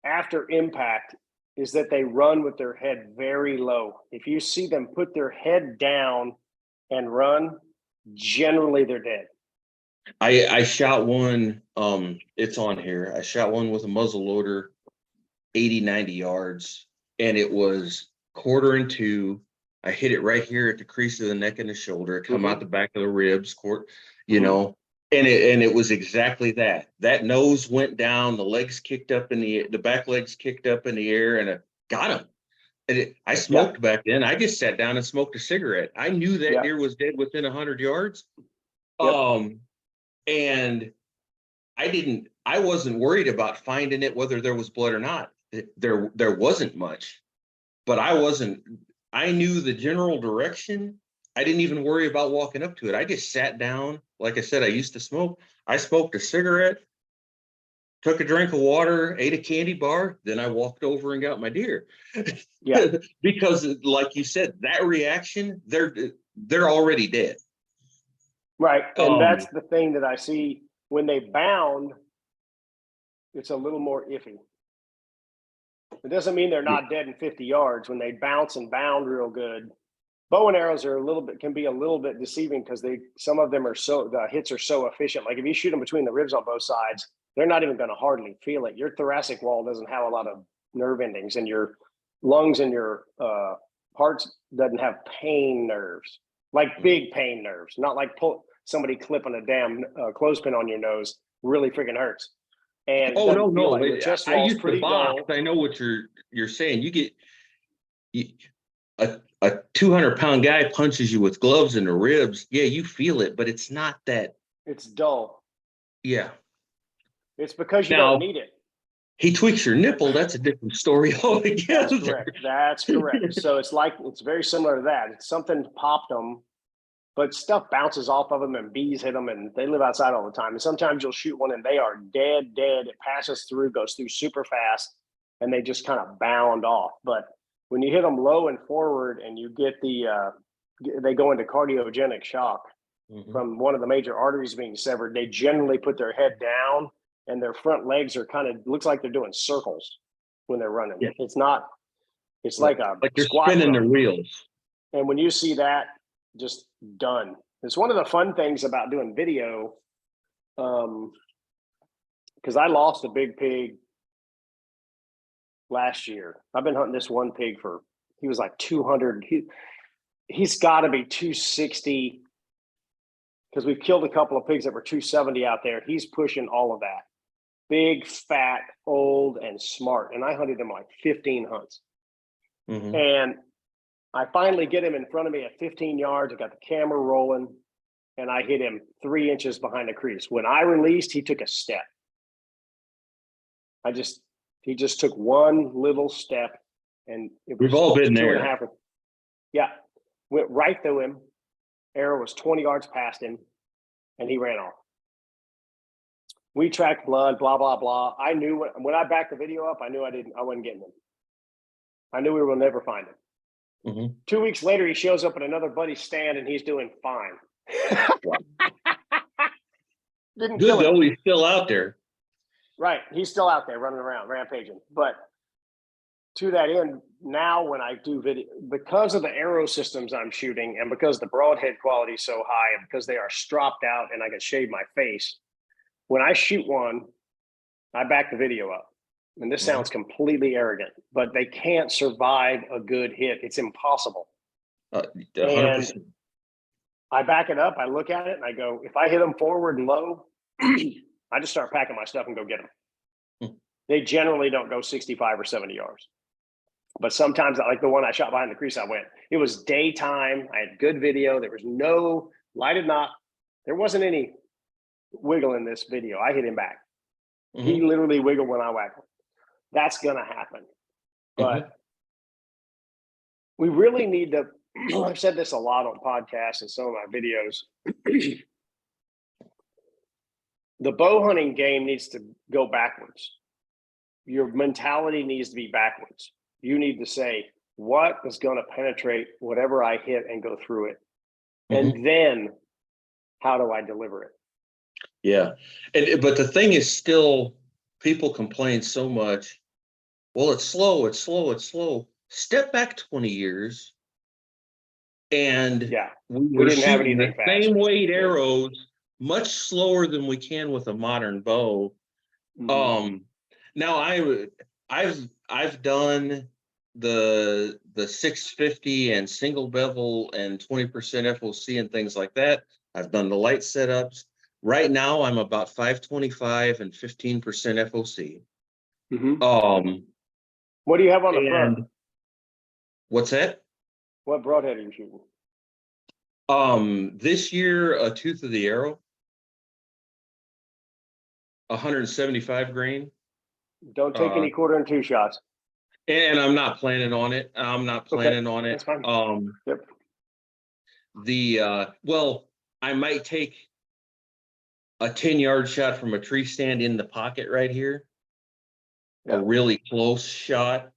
after impact is that they run with their head very low. If you see them put their head down and run, generally they're dead. I shot one, it's on here. I shot one with a muzzle loader, 80, 90 yards, and it was 1/4 I hit it right here at the crease of the neck and the shoulder, come out the back of the ribs, you know, and it was exactly that. That nose went down, the legs kicked up in the back legs kicked up in the air, and it got him. And I smoked back then. I just sat down and smoked a cigarette. I knew that deer was dead within 100 yards. And I wasn't worried about finding it, whether there was blood or not. There wasn't much, but I knew the general direction. I didn't even worry about walking up to it. I just sat down. Like I said, I used to smoke. I smoked a cigarette, took a drink of water, ate a candy bar, then I walked over and got my deer. Yeah. Because like you said, that reaction, they're already dead. Right. And that's the thing that I see when they bound, it's a little more iffy. It doesn't mean they're not dead in 50 yards. When they bounce and bound real good, bow and arrows are can be a little bit deceiving because some of them the hits are so efficient. Like if you shoot them between the ribs on both sides, they're not even going to hardly feel it. Your thoracic wall doesn't have a lot of nerve endings, and your lungs and your hearts doesn't have pain nerves, like big pain nerves, not like somebody clipping a damn clothespin on your nose really freaking hurts. And no, like I used to box. I know what you're saying. You get a 200-pound guy punches you with gloves in the ribs. Yeah, you feel it, but it's not that. It's dull. Yeah. It's because you don't need it. He tweaks your nipple. That's a different story altogether. That's correct. So it's very similar to that. It's something popped them, but stuff bounces off of them and bees hit them, and they live outside all the time. And sometimes you'll shoot one and they are dead. It passes through, goes through super fast, and they just kind of bound off. But when you hit them low and forward and you get they go into cardiogenic shock from one of the major arteries being severed, they generally put their head down and their front legs are looks like they're doing circles when they're running. Yeah. It's not, It's like a Like you're squat spinning the drum. reels. And when you see that, just done. It's one of the fun things about doing video, because I lost a big pig last year. I've been hunting this one pig he was like 200. He's got to be 260 because we've killed a couple of pigs that were 270 out there. He's pushing all of that. Big, fat, old, and smart. And I hunted him like 15 hunts. Mm-hmm. And I finally get him in front of me at 15 yards. I got the camera rolling, and I hit him 3 inches behind the crease. When I released, he took a step. He just took one little step, and We've all been there. 2.5. Yeah, went right through him. Arrow was 20 yards past him, and he ran off. We tracked blood, blah blah blah. I knew when I backed the video up, I knew I wasn't getting him. I knew we will never find him. Mm-hmm. 2 weeks later, he shows up at another buddy's stand, and he's doing fine. Didn't kill Good him. though, he's still out there. Right, he's still out there running around, rampaging. But to that end, now when I do video, because of the arrow systems I'm shooting, and because the broadhead quality is so high, and because they are stropped out, and I can shave my face, when I shoot one, I back the video up. And this sounds completely arrogant, but they can't survive a good hit. It's impossible. 100%. And I back it up. I look at it and I go, if I hit them forward and low, I just start packing my stuff and go get them. They generally don't go 65 or 70 yards. But sometimes, like the one I shot behind the crease, it was daytime. I had good video. There was no lighted knot. There wasn't any wiggle in this video. I hit him back. Mm-hmm. He literally wiggled when I whacked him. That's going to happen. But we really need to, I've said this a lot on podcasts and some of my videos. The bow hunting game needs to go backwards. Your mentality needs to be backwards. You need to say, what is going to penetrate whatever I hit and go through it? And then how do I deliver it? Yeah. But the thing is still, people complain so much. Well, it's slow, it's slow, it's slow. Step back 20 years and we didn't have shooting anything the same weight arrows much slower than we can with a modern bow. Now I've done the 650 and single bevel and 20% FOC and things like that. I've done the light setups. Right now I'm about 525 and 15% FOC. What do you have on the front? What's that? What broadhead are you shooting? This year, a tooth of the arrow, 175 grain. Don't take any 1/4 shots. And I'm not planning on it. I'm not planning on it. That's fine. Well, I might take a 10-yard shot from a tree stand in the pocket right here. A really close shot.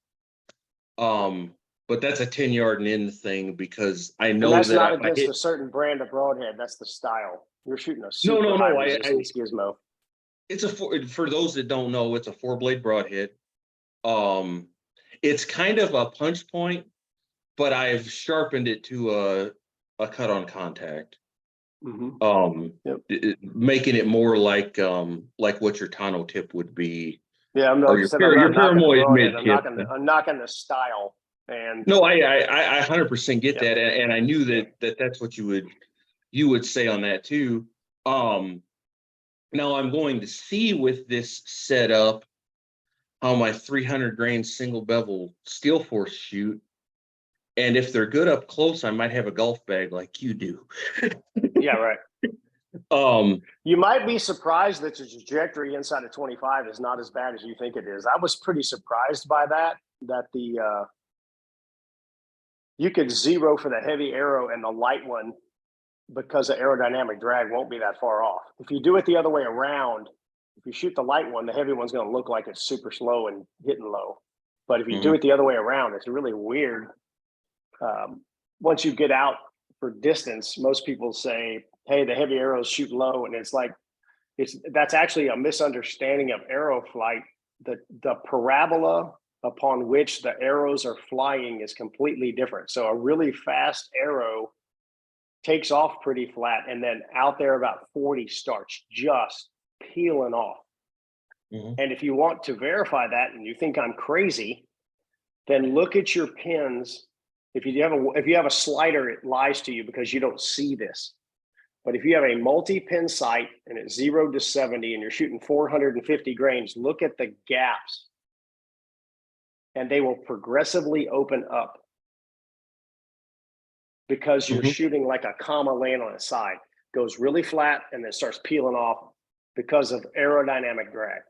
But that's a 10-yard and in the thing because I know that's that not against a certain brand of broadhead. That's the style. You're shooting a super high resistance gizmo. It's for those that don't know, it's a 4-blade broadhead. It's kind of a punch point, but I've sharpened it to a cut on contact. Making it more like what your Tano tip would be. Yeah, I'm not. Your paramoid mid tip. I'm knocking the style. And no, I 100% get that, and I knew that's what you would say on that too. Now I'm going to see with this setup how my 300 grain single bevel steel force shoot, and if they're good up close, I might have a golf bag like you do. Yeah, right. You might be surprised that the trajectory inside of 25 is not as bad as you think it is. I was pretty surprised by that you could zero for the heavy arrow and the light one because the aerodynamic drag won't be that far off. If you do it the other way around, if you shoot the light one, the heavy one's going to look like it's super slow and hitting low. But if you do it the other way around, it's really weird. Once you get out for distance, most people say, hey, the heavy arrows shoot low. And it's like, that's actually a misunderstanding of arrow flight. The parabola upon which the arrows are flying is completely different. So a really fast arrow takes off pretty flat, and then out there about 40 starts just peeling off. Mhm. And if you want to verify that and you think I'm crazy, then look at your pins. If you have a slider, it lies to you because you don't see this. But if you have a multi-pin sight and it's 0 to 70 and you're shooting 450 grains, look at the gaps, and they will progressively open up because you're Mhm. shooting like a comma laying on its side. Goes really flat and then starts peeling off because of aerodynamic drag.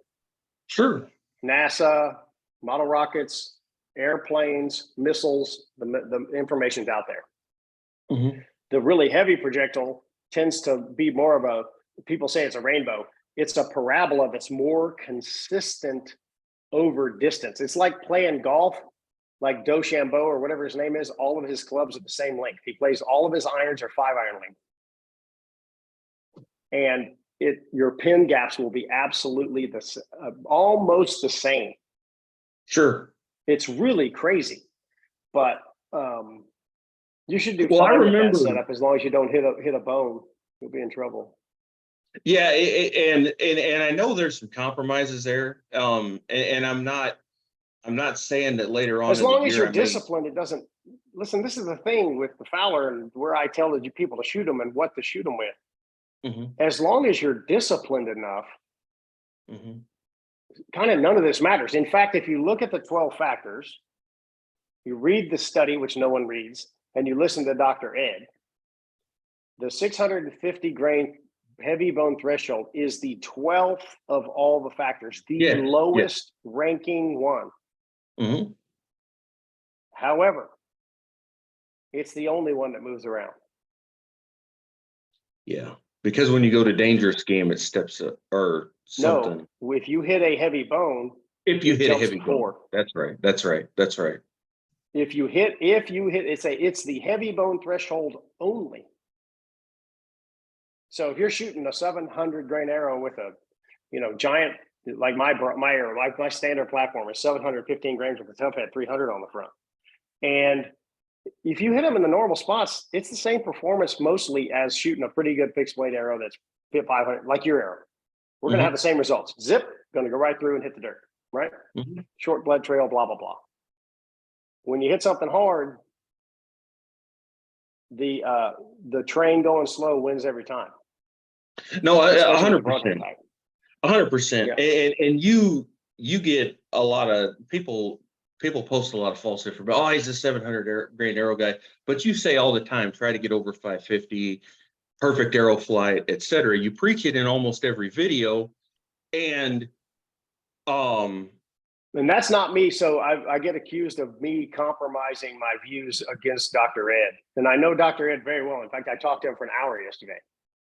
Sure. NASA, model rockets, airplanes, missiles, the information's out there. Mhm. The really heavy projectile tends to be more of a, people say it's a rainbow. It's a parabola that's more consistent over distance. It's like playing golf, like DeChambeau or whatever his name is. All of his clubs are the same length. He plays all of his irons are 5-iron length. And your pin gaps will be absolutely almost the same. Sure. It's really crazy, but you should do Well, I fine with that remember. setup as long as you don't hit a bone. You'll be in trouble. Yeah, and I know there's some compromises there. And I'm not saying that later on As in the long as year you're I may. disciplined, it doesn't. Listen, this is the thing with the Fowler and where I tell the people to shoot them and what to shoot them with. Mhm. As long as you're disciplined enough, Mhm. kind of none of this matters. In fact, if you look at the 12 factors, you read the study, which no one reads, and you listen to Dr. Ed, the 650 grain heavy bone threshold is the 12th of all the factors, the Yeah. lowest ranking one. Mhm. However, it's the only one that moves around. Yeah. Because when you go to dangerous game, it steps up or something. No, if you hit a heavy bone, If you it hit a jumps heavy bone. forward. That's right. That's right. That's right. If you hit, it's the heavy bone threshold only. So if you're shooting a 700 grain arrow with a, giant, like my arrow, like my standard platform is 715 grains with a tough head 300 on the front. And if you hit them in the normal spots, it's the same performance mostly as shooting a pretty good fixed blade arrow that's hit 500, like your arrow. We're going to have the same results. Zip, going to go right through and hit the dirt, right? Mhm. Short blood trail, blah, blah, blah. When you hit something hard, the train going slow wins every time. No, Especially with broadhead 100%. type. 100%. Yeah. And you get a lot of people post a lot of false information. Oh, he's a 700 grain arrow guy. But you say all the time, try to get over 550, perfect arrow flight, etc. You preach it in almost every video. And And that's not me. So I get accused of me compromising my views against Dr. Ed. And I know Dr. Ed very well. In fact, I talked to him for an hour yesterday.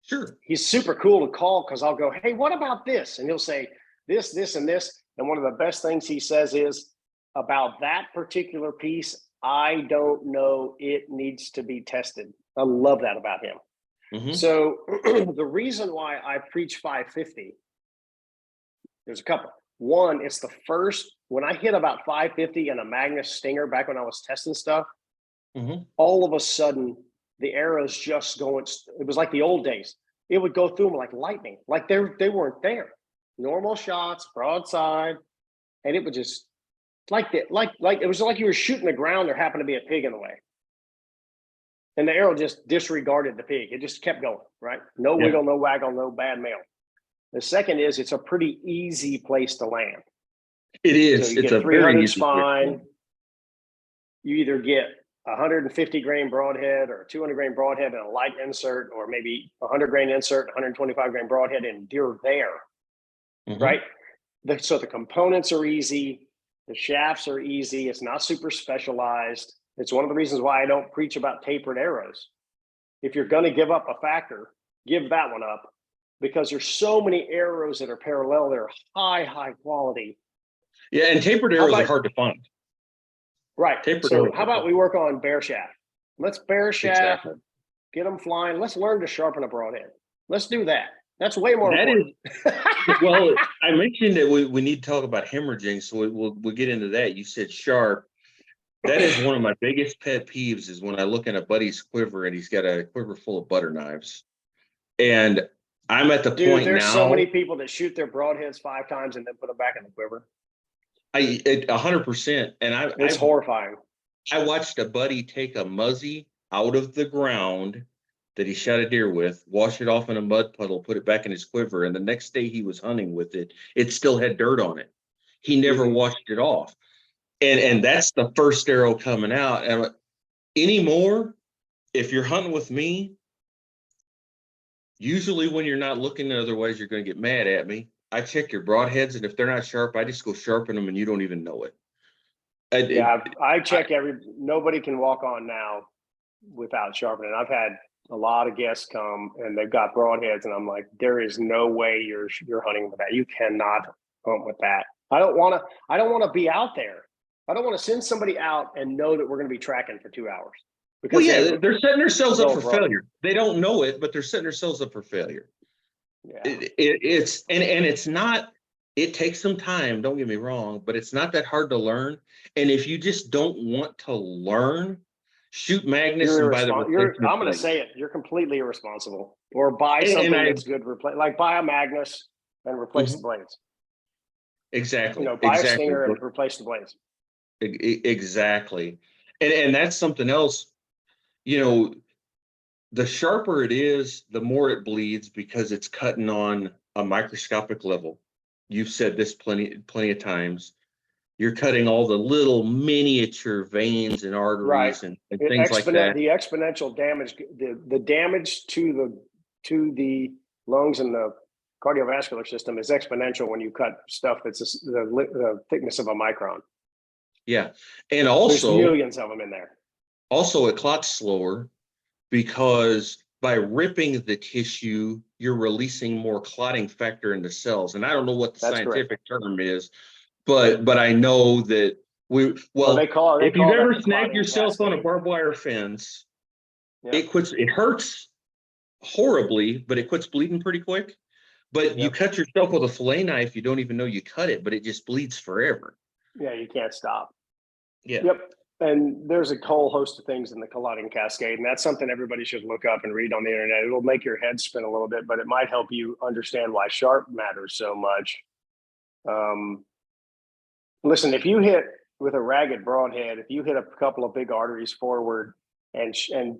sure. He's super cool to call because I'll go, hey, what about this? And he'll say this, this, and this. And one of the best things he says is about that particular piece, I don't know. It needs to be tested. I love that about him. Mhm. So the reason why I preach 550, there's a couple. One, it's the first, when I hit about 550 in a Magnus Stinger back when I was testing stuff, Mhm. all of a sudden the arrows just going, it was like the old days. It would go through them like lightning, like they weren't there. Normal shots, broadside, and it would just like that, like it was like you were shooting the ground. There happened to be a pig in the way, and the arrow just disregarded the pig. It just kept going, right? No Yeah. wiggle, no waggle, no bad mail. The second is it's a pretty easy place to land. It is. So you It's get a very 300 easy spine. You either get 150 grain broadhead or 200 grain broadhead and a light insert, or maybe 100 grain insert, 125 grain broadhead, and you're there, Mhm. right? So the components are easy. The shafts are easy. It's not super specialized. It's one of the reasons why I don't preach about tapered arrows. If you're going to give up a factor, give that one up, because there's so many arrows that are parallel. They're high quality. Yeah, and tapered How arrows are about, hard to find. right. Tapered So arrows how are about hard. we work on bare shaft? Let's bare shaft, Exactly. get them flying. Let's learn to sharpen a broadhead. Let's do that. That's way more That important. well, I mentioned that we need to talk about hemorrhaging, so we'll get into that. You said sharp. That is one of my biggest pet peeves is when I look at a buddy's quiver and he's got a quiver full of butter knives. And I'm at the Dude, point there's so now, many people that shoot their broadheads 5 times and then put them back in the quiver. 100%. And It's horrifying. I watched a buddy take a muzzy out of the ground that he shot a deer with, wash it off in a mud puddle, put it back in his quiver, and the next day he was hunting with it, it still had dirt on it. He never washed it off. And that's the first arrow coming out. And anymore, if you're hunting with me, usually when you're not looking, otherwise you're going to get mad at me. I check your broadheads, and if they're not sharp, I just go sharpen them, and you don't even know it. I check nobody can walk on now without sharpening. I've had a lot of guests come and they've got broadheads, and I'm like, there is no way you're hunting with that. You cannot hunt with that. I don't want to be out there. I don't want to send somebody out and know that we're going to be tracking for 2 hours. Because they're setting themselves up for failure. They don't know it, but they're setting themselves up for failure. Yeah. It's not, it takes some time, don't get me wrong, but it's not that hard to learn. And if you just don't want to learn, shoot Magnus and buy the replacement. I'm going to say it. You're completely irresponsible. Or buy something that's good. Like buy a Magnus and replace the blades. Exactly. Buy a Stinger and replace the blades. Exactly. And that's something else. The sharper it is, the more it bleeds because it's cutting on a microscopic level. You've said this plenty of times. You're cutting all the little miniature veins and arteries and things like that. The exponential damage, the damage to the lungs and the cardiovascular system is exponential when you cut stuff that's the thickness of a micron. Yeah, and also there's millions of them in there. Also, it clots slower because by ripping the tissue, you're releasing more clotting factor in the cells. And I don't know what the scientific term is, but I know that if you've ever snagged yourself on a barbed wire fence, it hurts horribly, but it quits bleeding pretty quick. But you cut yourself with a fillet knife, you don't even know you cut it, but it just bleeds forever. Yeah, you can't stop. Yeah. Yep. And there's a whole host of things in the clotting cascade, and that's something everybody should look up and read on the internet. It'll make your head spin a little bit, but it might help you understand why sharp matters so much. Listen, if you hit with a ragged broadhead, if you hit a couple of big arteries forward and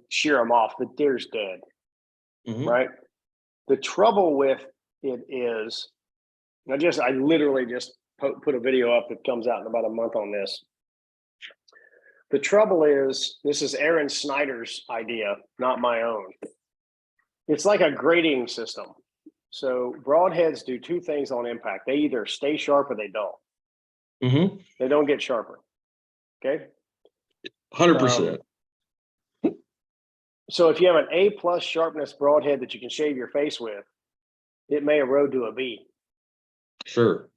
shear them off, the deer's dead, right? The trouble with it is, I literally just put a video up that comes out in about a month on this. The trouble is, this is Aaron Snyder's idea, not my own. It's like a grading system. So broadheads do 2 things on impact. They either stay sharp or they dull. They don't get sharper. Okay. 100%. So if you have an A+ sharpness broadhead that you can shave your face with, it may erode to a B. Sure.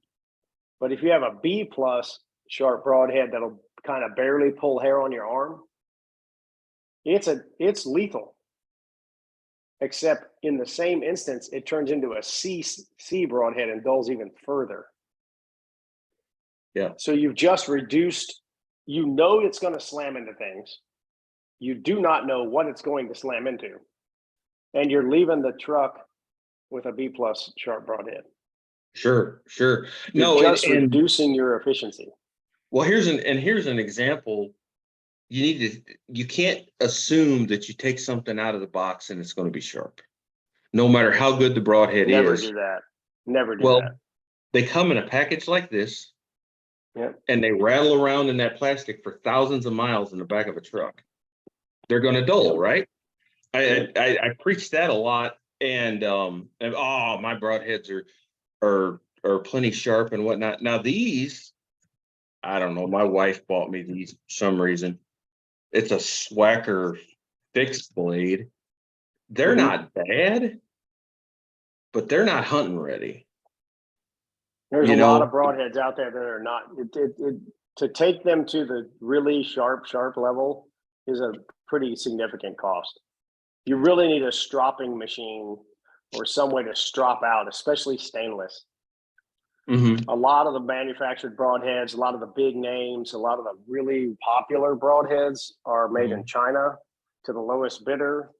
But if you have a B+ sharp broadhead that'll kind of barely pull hair on your arm, it's lethal. Except in the same instance, it turns into a C broadhead and dulls even further. Yeah. So you've just reduced, it's going to slam into things. You do not know what it's going to slam into. And you're leaving the truck with a B+ sharp broadhead. Sure. You're just reducing your efficiency. Well, here's an example. You can't assume that you take something out of the box and it's going to be sharp, no matter how good the broadhead is. Never do that. Never do that. They come in a package like this, and they rattle around in that plastic for thousands of miles in the back of a truck. They're going to dull, right? I preach that a lot, and my broadheads are plenty sharp and whatnot. Now these, I don't know. My wife bought me these for some reason. It's a Swacker fixed blade. They're not bad, but they're not hunting ready. There's a lot of broadheads out there that are not. To take them to the really sharp level is a pretty significant cost. You really need a stropping machine or some way to strop out, especially stainless. Mm-hmm. A lot of the manufactured broadheads, a lot of the big names, a lot of the really popular broadheads are made in China to the lowest bidder.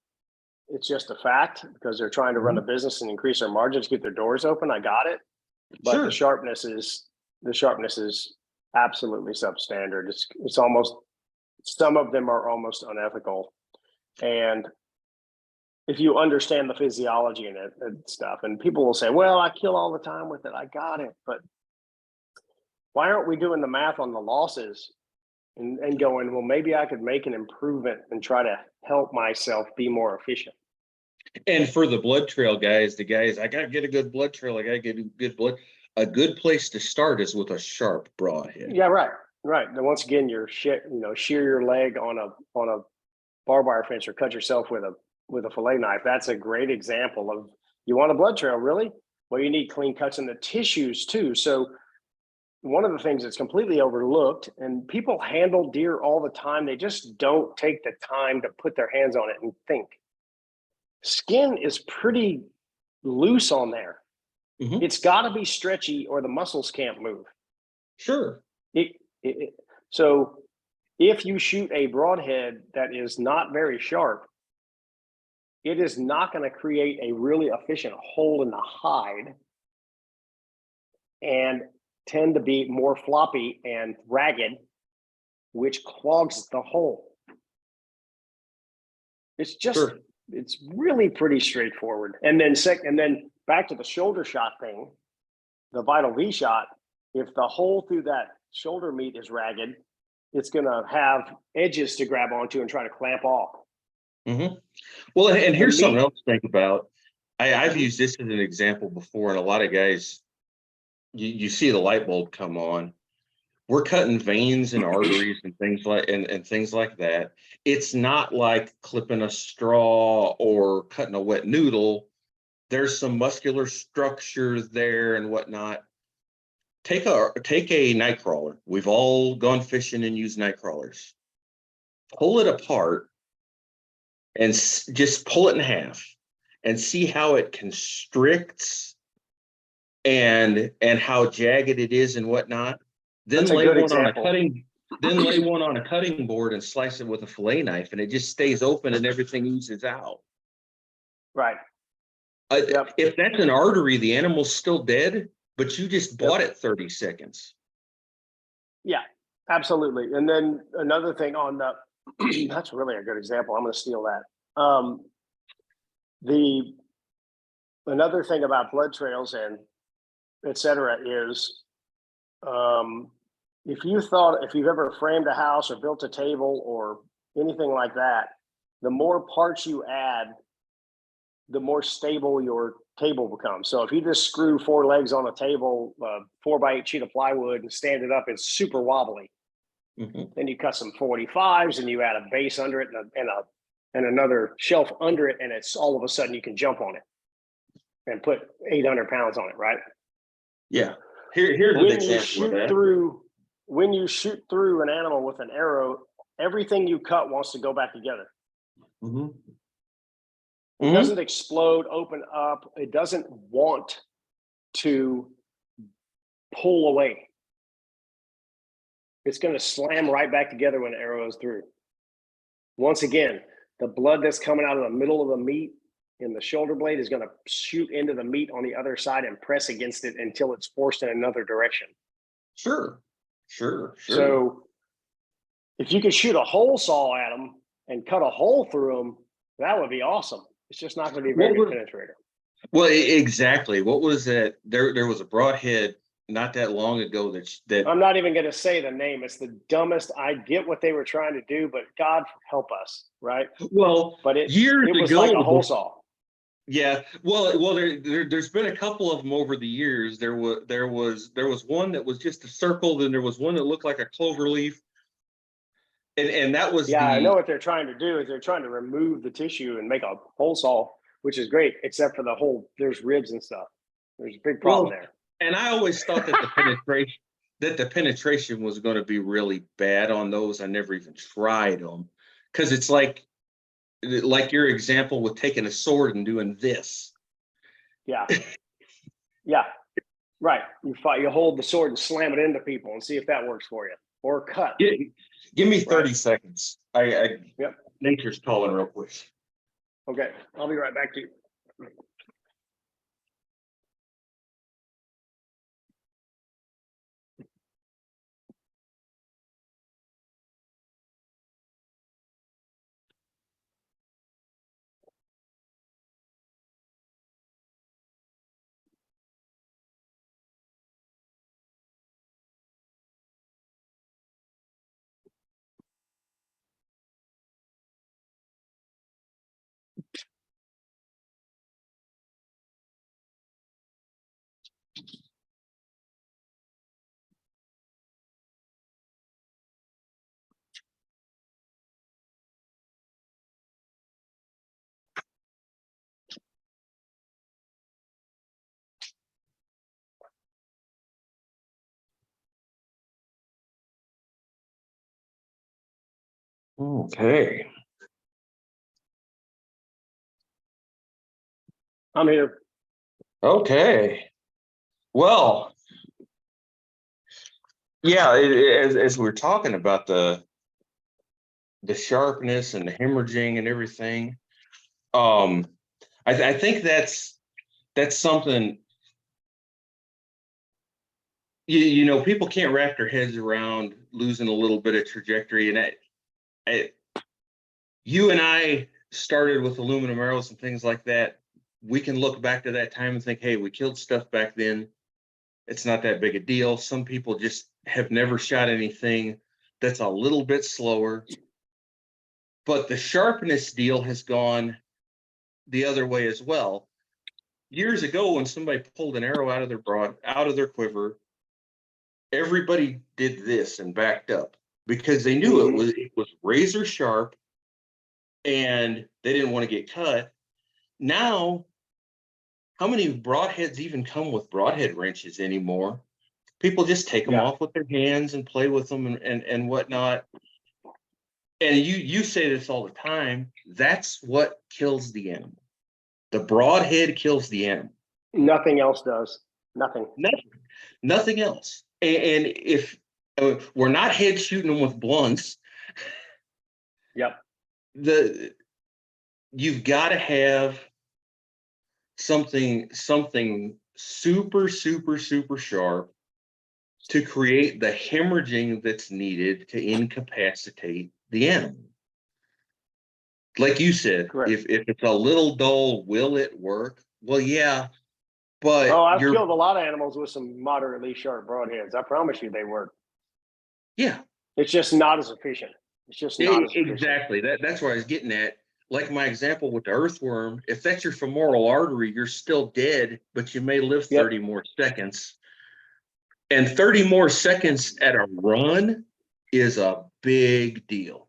It's just a fact because they're trying to run a business and increase their margins, get their doors open. I got it. But Sure. the sharpness is absolutely substandard. It's almost, some of them are almost unethical. And if you understand the physiology and it and stuff, and people will say, well, I kill all the time with it. I got it. But why aren't we doing the math on the losses and going, well, maybe I could make an improvement and try to help myself be more efficient? And for the blood trail guys, I gotta get a good blood trail. I gotta get a good blood. A good place to start is with a sharp broadhead. Yeah, right. And once again, shear your leg on a barbed wire fence or cut yourself with a fillet knife. That's a great example of, you want a blood trail, really? Well, you need clean cuts in the tissues too. So one of the things that's completely overlooked, and people handle deer all the time, they just don't take the time to put their hands on it and think. Skin is pretty loose on there. Mm-hmm. It's got to be stretchy or the muscles can't move. Sure. So if you shoot a broadhead that is not very sharp, it is not going to create a really efficient hole in the hide and tend to be more floppy and ragged, which clogs the hole. It's just, Sure. It's really pretty straightforward. And then back to the shoulder shot thing, the Vital V shot, if the hole through that shoulder meat is ragged, it's going to have edges to grab onto and try to clamp off. Mm-hmm. Well, and here's something else to think about. I've used this as an example before, and a lot of guys, you see the light bulb come on. We're cutting veins and arteries and things like that. It's not like clipping a straw or cutting a wet noodle. There's some muscular structure there and whatnot. Take a night crawler. We've all gone fishing and used night crawlers. Pull it apart and just pull it in half and see how it constricts and how jagged it is and whatnot. Then lay one on a cutting board and slice it with a fillet knife, and it just stays open and everything oozes out. Right. Yep. If that's an artery, the animal's still dead, but you just bought it 30 seconds. Yeah, absolutely. And then another thing on the, that's really a good example. I'm going to steal that. Another thing about blood trails and et cetera is, if you've ever framed a house or built a table or anything like that, the more parts you add, the more stable your table becomes. So if you just screw 4 legs on a table, 4x8 sheet of plywood and stand it up, it's super wobbly. Mm-hmm. Then you cut some 45s and you add a base under it and another shelf under it, and it's all of a sudden you can jump on it and put 800 pounds on it, right? Yeah. Here's an example of that. When you shoot through an animal with an arrow, everything you cut wants to go back together. Mm-hmm. It doesn't explode, open up. It doesn't want to pull away. It's going to slam right back together when the arrow is through. Once again, the blood that's coming out of the middle of the meat in the shoulder blade is going to shoot into the meat on the other side and press against it until it's forced in another direction. Sure. So if you could shoot a hole saw at them and cut a hole through them, that would be awesome. It's just not going to be a very good penetrator. Well, exactly. What was that? There was a broadhead not that long ago that I'm not even going to say the name. It's the dumbest. I get what they were trying to do, but God help us, right? Well, but it was ago, like a hole saw. Yeah. Well, there's been a couple of them over the years. There was one that was just a circle, then there was one that looked like a clover leaf. And that was I know what they're trying to do is they're trying to remove the tissue and make a hole saw, which is great, except for there's ribs and stuff. There's a big problem there. And I always thought that the penetration was going to be really bad on those. I never even tried them because it's like your example with taking a sword and doing this. Yeah. Yeah. Right. You fight, you hold the sword and slam it into people and see if that works for you, or cut. Give me 30 Right. seconds. Yep. Nature's calling real quick. Okay. I'll be right back to you. Okay. I'm here. Okay. Well, yeah, as we're talking about the sharpness and the hemorrhaging and everything, um, I think that's something people can't wrap their heads around losing a little bit of trajectory. And you and I started with aluminum arrows and things like that. We can look back to that time and think, hey, we killed stuff back then. It's not that big a deal. Some people just have never shot anything that's a little bit slower. But the sharpness deal has gone the other way as well. Years ago, when somebody pulled an arrow out of their quiver, everybody did this and backed up because they knew it was razor sharp and they didn't want to get cut. Now, how many broadheads even come with broadhead wrenches anymore? People just take them off with their hands and play with them and whatnot. And you say this all the time. That's what kills the animal. The broadhead kills the animal. Nothing else does. Nothing. Nothing else. And if we're not head shooting them with blunts, Yep. You've got to have something super, super, super sharp to create the hemorrhaging that's needed to incapacitate the animal. Like you said, Correct. if it's a little dull, will it work? Well, yeah, but I've killed a lot of animals with some moderately sharp broadheads. I promise you they work. Yeah. It's just not as efficient. It's just not as efficient. Exactly. That's where I was getting at. Like my example with the earthworm, if that's your femoral artery, you're still dead, but you may live 30 more seconds. And 30 more seconds at a run is a big deal.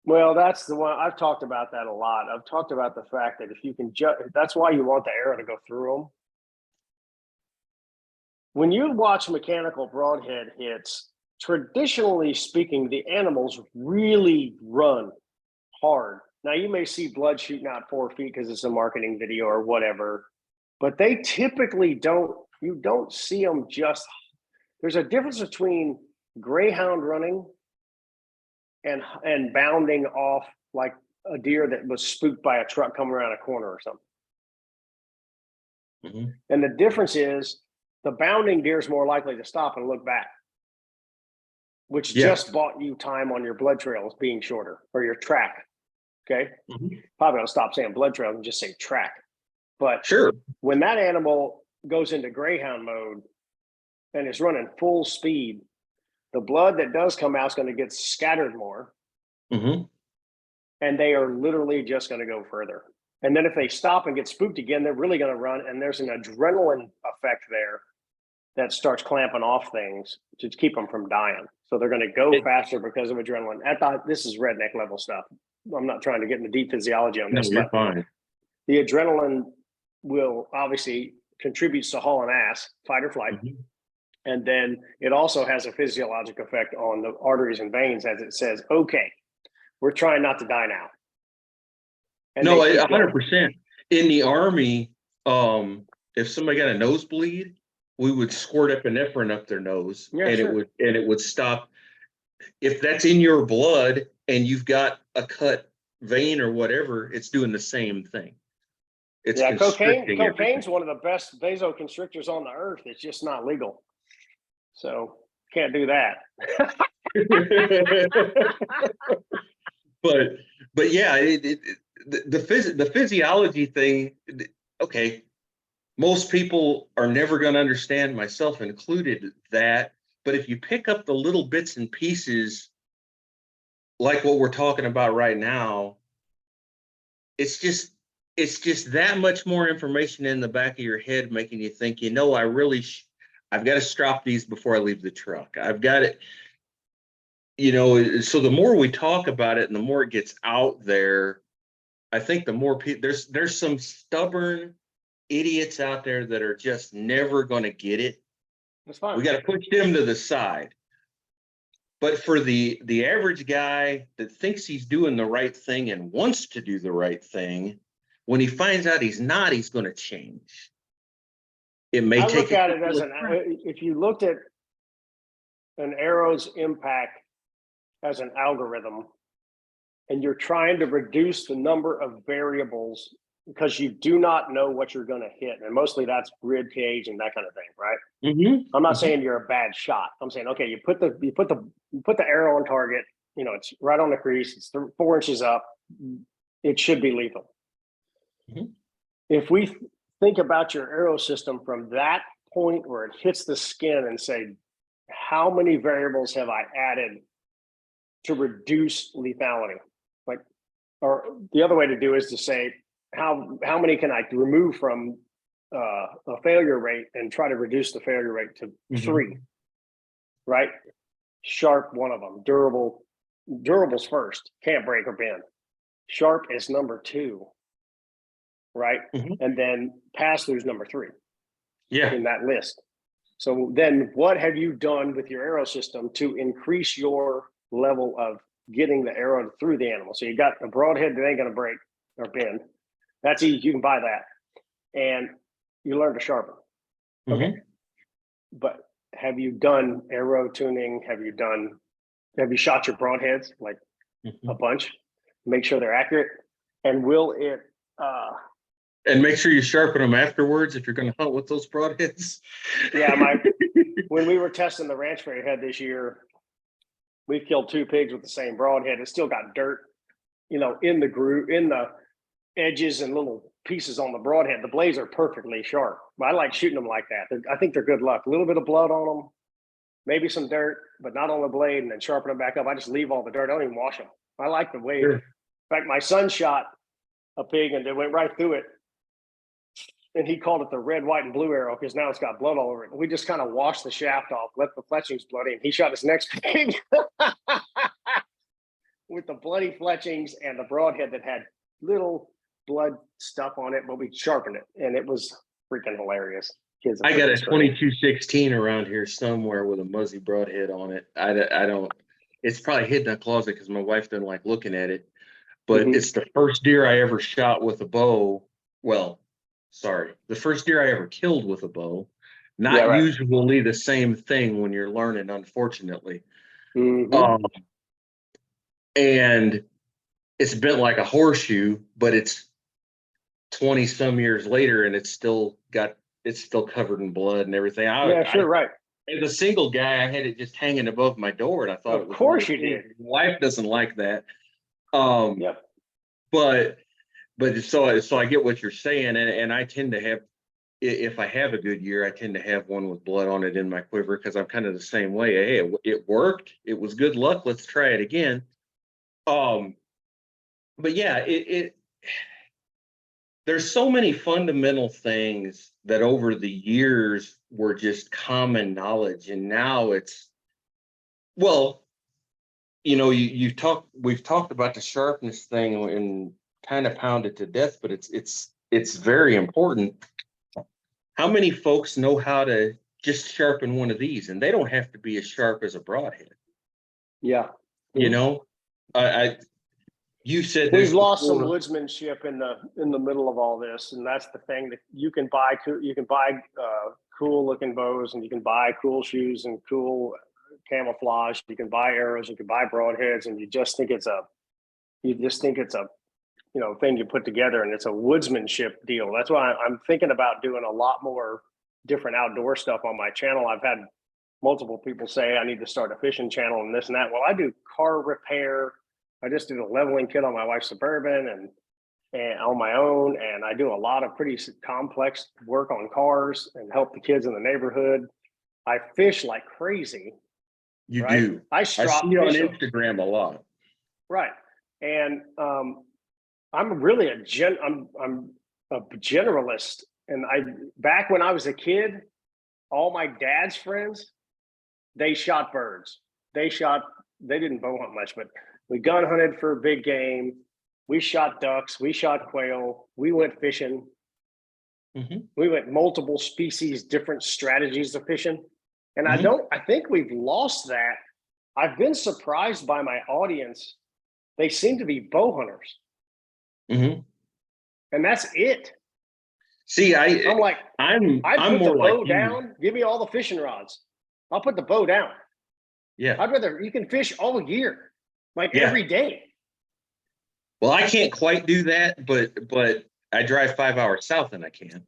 Well, that's the one. I've talked about that a lot. I've talked about the fact that if you can that's why you want the arrow to go through them. When you watch mechanical broadhead hits, traditionally speaking, the animals really run hard. Now, you may see blood shooting out 4 feet because it's a marketing video or whatever, but they typically don't. You don't see them just. There's a difference between greyhound running and bounding off like a deer that was spooked by a truck coming around a corner or something. Mm-hmm. And the difference is the bounding deer is more likely to stop and look back, which just bought you time on your blood trails being shorter, or your track. Okay. Mm-hmm. Probably I'll stop saying blood trails and just say track. But sure, when that animal goes into greyhound mode and is running full speed, the blood that does come out is going to get scattered more. Mm-hmm. And they are literally just going to go further. And then if they stop and get spooked again, they're really going to run. And there's an adrenaline effect there that starts clamping off things to keep them from dying. So they're going to go faster because of adrenaline. This is redneck level stuff. I'm not trying to get into deep physiology on this. No, you're fine. The adrenaline will obviously contributes to hauling ass, fight or flight. Mm-hmm. And then it also has a physiologic effect on the arteries and veins as it says, okay, we're trying not to die now. And no, 100%. In the Army, If somebody got a nosebleed, we would squirt epinephrine up their nose, Yeah, and sure. it would stop. If that's in your blood and you've got a cut vein or whatever, it's doing the same thing. It's Yeah, constricting cocaine's everything. one of the best vasoconstrictors on the earth. It's just not legal. So can't do that. but but yeah, the physiology thing. Okay, most people are never going to understand, myself included, that. But if you pick up the little bits and pieces, like what we're talking about right now, it's just that much more information in the back of your head, making you think, I've got to strop these before I leave the truck. I've got it. So the more we talk about it and the more it gets out there, I think the more people, there's some stubborn idiots out there that are just never going to get it. That's fine. We got to push them to the side. But for the average guy that thinks he's doing the right thing and wants to do the right thing, when he finds out he's not, he's going to change. It may I take look at it as if you looked at an arrow's impact as an algorithm, and you're trying to reduce the number of variables because you do not know what you're going to hit, and mostly that's rib cage and that kind of thing, right? Mm-hmm. I'm not saying you're a bad shot. I'm saying, okay, you put the arrow on target. It's right on the crease. It's 4 inches up. It should be lethal. Mm-hmm. If we think about your arrow system from that point where it hits the skin and say, how many variables have I added to reduce lethality? Or the other way to do is to say, how many can I remove from a failure rate and try to reduce the failure rate to 3, right? Sharp, one of them. Durable's first, can't break or bend. Sharp is number 2, right? Mm-hmm. And then pass through's number 3 in that list. So then what have you done with your arrow system to increase your level of getting the arrow through the animal? So you got a broadhead that ain't going to break or bend. That's easy. You can buy that. And you learn to sharpen. Mm-hmm. Okay. But have you done arrow tuning? Have you shot your broadheads like a bunch? Make sure they're accurate. And will it and make sure you sharpen them afterwards if you're going to hunt with those broadheads. Yeah, when we were testing the Ranchfairy head this year, we killed 2 pigs with the same broadhead. It still got dirt, in the groove, in the edges and little pieces on the broadhead. The blades are perfectly sharp. But I like shooting them like that. I think they're good luck. A little bit of blood on them, maybe some dirt, but not on the blade, and then sharpen them back up. I just leave all the dirt. I don't even wash them. I like the way. Sure. In fact, my son shot a pig and it went right through it. And he called it the red, white, and blue arrow because now it's got blood all over it. We just kind of washed the shaft off, let the fletchings bloody, and he shot his next pig with the bloody fletchings and the broadhead that had little blood stuff on it, but we sharpened it, and it was freaking hilarious. Kids, I got a 2216 around here somewhere with a muzzy broadhead on it. I don't. It's probably hidden in a closet because my wife doesn't like looking at it. But it's the first deer I ever shot with a bow. Well, sorry, the first deer I ever killed with a bow. Not usually the same thing when you're learning, unfortunately. And it's bent like a horseshoe, but it's 20 some years later and it's still covered in blood and everything. Right. As a single guy, I had it just hanging above my door, and I thought, of course you did. My wife doesn't like that. Yep. But so I get what you're saying, and I tend to have, if I have a good year, I tend to have one with blood on it in my quiver because I'm kind of the same way. Hey, it worked. It was good luck. Let's try it again. But yeah, there's so many fundamental things that over the years were just common knowledge, and now it's, well, we've talked about the sharpness thing and kind of pounded to death, but it's very important. How many folks know how to just sharpen one of these, and they don't have to be as sharp as a broadhead? Yeah. I You said We've this lost some before. woodsmanship in the middle of all this, and that's the thing that you can buy. You can buy cool looking bows, and you can buy cool shoes and cool camouflage. You can buy arrows. You can buy broadheads, and you just think it's a thing you put together, and it's a woodsmanship deal. That's why I'm thinking about doing a lot more different outdoor stuff on my channel. I've had multiple people say I need to start a fishing channel and this and that. Well, I do car repair. I just did a leveling kit on my wife's Suburban and on my own, and I do a lot of pretty complex work on cars and help the kids in the neighborhood. I fish like crazy. You Right? do. I I see strop you on fish. Instagram a lot. Right. And I'm really I'm a generalist. And back when I was a kid, all my dad's friends, they shot birds. They didn't bow hunt much, but we gun hunted for big game. We shot ducks. We shot quail. We went fishing. We went multiple species, different strategies of fishing. And I think we've lost that. I've been surprised by my audience. They seem to be bow hunters. And that's it. See, I'm like, I'm put more the bow like you. down. Give me all the fishing rods. I'll put the bow down. Yeah. I'd rather, you can fish all year, like Yeah. every day. Well, I can't quite do that, but I drive 5 hours south and I can.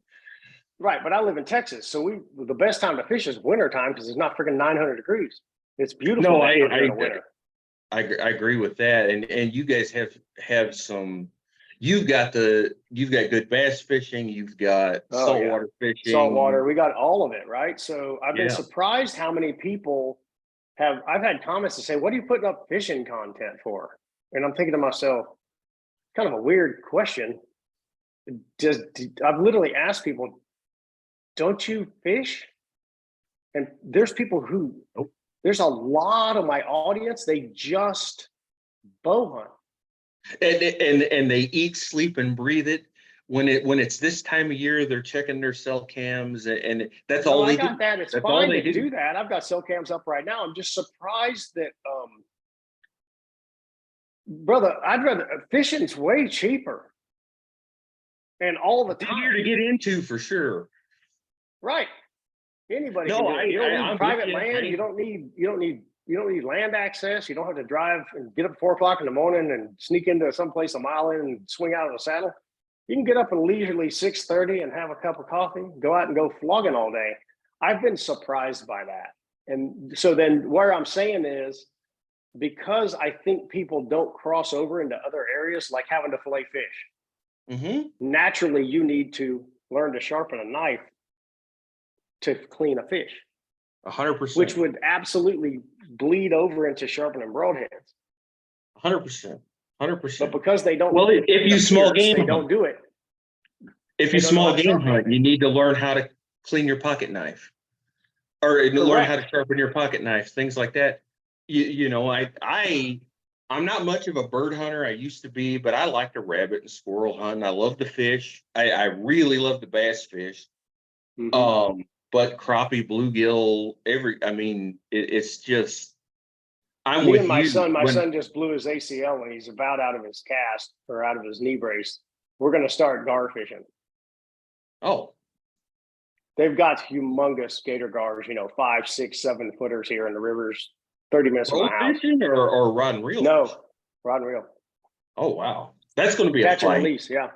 Right, but I live in Texas, so the best time to fish is winter time because it's not freaking 900 degrees. It's beautiful. No, in the winter. I agree with that, and you guys have some. You've got good bass fishing. You've got saltwater fishing. Saltwater. We got all of it, right? So I've been surprised how many people I've had comments to say, "What are you putting up fishing content for?" And I'm thinking to myself, kind of a weird question. I've literally asked people, "Don't you fish?" And there's people who. There's a lot of my audience. They just bow hunt. And they eat, sleep, and breathe it. When it's this time of year, they're checking their cell cams, and that's all they do. I got that. It's fine to do that. I've got cell cams up right now. I'm just surprised that, brother, fishing's way cheaper, and all the time. Easier to get into for sure. Right. Anybody can do it. You don't need private land. You don't need land access. You don't have to drive and get up at 4 o'clock in the morning and sneak into someplace a mile in and swing out of the saddle. You can get up and leisurely 6:30 and have a cup of coffee, go out and go flogging all day. I've been surprised by that. And so then where I'm saying is, because I think people don't cross over into other areas like having to fillet fish. Naturally, you need to learn to sharpen a knife to clean a fish. 100%. Which would absolutely bleed over into sharpening broadheads. 100%. 100%. But because they don't, if you small game, they don't do it. If you small game hunt, you need to learn how to clean your pocket knife, or learn how to sharpen your pocket knife, things like that. I'm not much of a bird hunter. I used to be, but I like to rabbit and squirrel hunt. I love to fish. I really love the bass fish. But crappie, bluegill, it's just. I'm with you. My son just blew his ACL and he's about out of his cast or out of his knee brace. We're going to start gar fishing. Oh. They've got humongous gator gars, 5, 6, 7 footers here in the rivers, 30 minutes from my house. Fishing or rod and reel? No, rod and reel. Oh, wow. That's going to be Catch a fight. and release, yeah.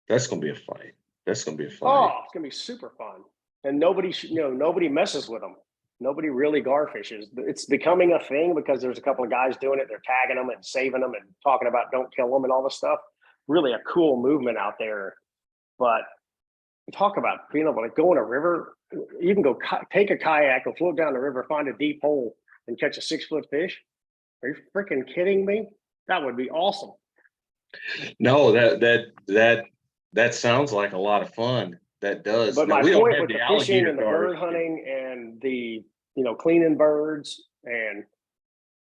That's going to be a fight. Oh, it's going to be super fun. And nobody messes with them. Nobody really gar fishes. It's becoming a thing because there's a couple of guys doing it. They're tagging them and saving them and talking about don't kill them and all this stuff. Really a cool movement out there. But talk about being able to go in a river. You can go take a kayak, go float down the river, find a deep hole and catch a 6-foot fish. Are you freaking kidding me? That would be awesome. No, that sounds like a lot of fun. That does. But my point with the fishing and the bird hunting and the cleaning birds and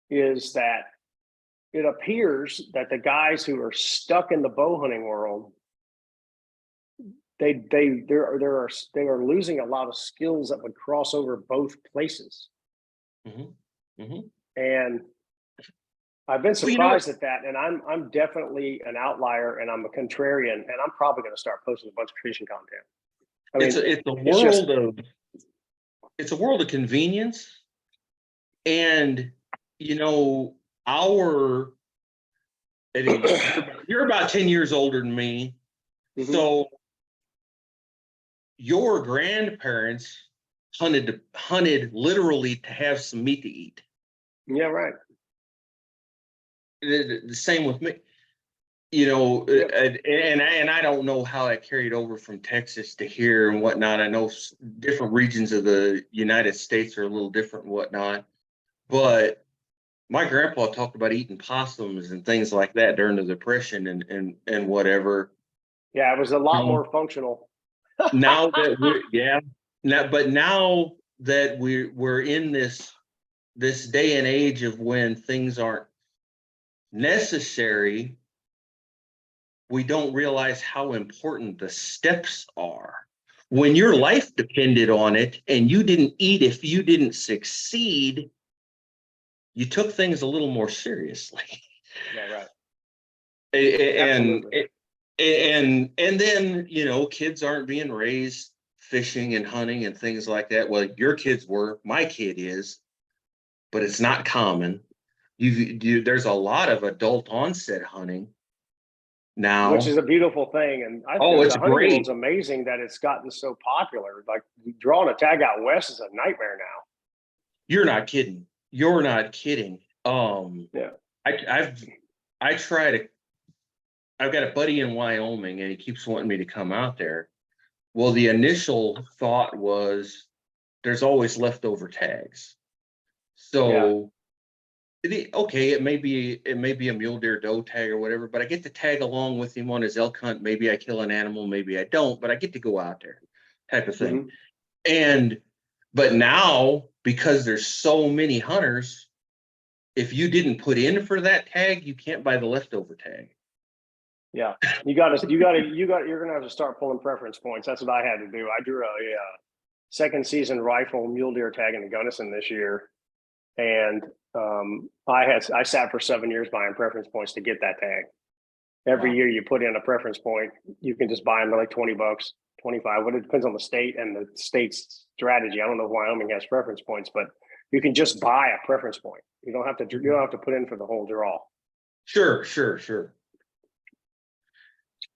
is that it appears that the guys who are stuck in the bow hunting world, they are losing a lot of skills that would cross over both places. And I've been Well, you know, surprised at that, and I'm definitely an outlier, and I'm a contrarian, and I'm probably going to start posting a bunch of fishing content. I it's mean, a it's a it's just world of convenience, and you know, our you're about 10 years older than me, mhm. so your grandparents hunted literally to have some meat to eat. Yeah, right. The same with me. You know, Yep. and I don't know how that carried over from Texas to here and whatnot. I know different regions of the United States are a little different and whatnot, but my grandpa talked about eating possums and things like that during the Depression and whatever. Yeah, it was a lot Um, more functional. Now that we're yeah, now that we're in this day and age of when things aren't necessary, we don't realize how important the steps are. When your Yeah, life depended on it and you didn't eat if you didn't succeed, you took things a little more seriously. yeah, right. And Absolutely. and then, you know, kids aren't being raised fishing and hunting and things like that. Well, your kids were, my kid is, but it's not common. There's a lot of adult onset hunting Which now. is a beautiful thing, and Oh, it's the hunting world's great. amazing that it's gotten so popular. Like drawing a tag out west is a nightmare now. You're not kidding. You're not kidding. Yeah. I've I try to. I've got a buddy in Wyoming, and he keeps wanting me to come out there. Well, the initial thought was there's always leftover tags. Yeah. So okay, it may be a mule deer doe tag or whatever, but I get to tag along with him on his elk hunt. Maybe I kill an animal, maybe I don't, but I get to go out there, type of thing. Hmm. And but now, because there's so many hunters, if you didn't put in for that tag, you can't buy the leftover tag. Yeah. You're gonna have to start pulling preference points. That's what I had to do. I drew a second season rifle mule deer tag in the Gunnison this year, and I sat for 7 years buying preference points to get that tag. Every Wow. year you put in a preference point, you can just buy them for like $20, 25. But it depends on the state and the state's strategy. I don't know if Wyoming has preference points, but you can just buy a preference point. You don't have to. You don't have to put in for the whole draw. Sure.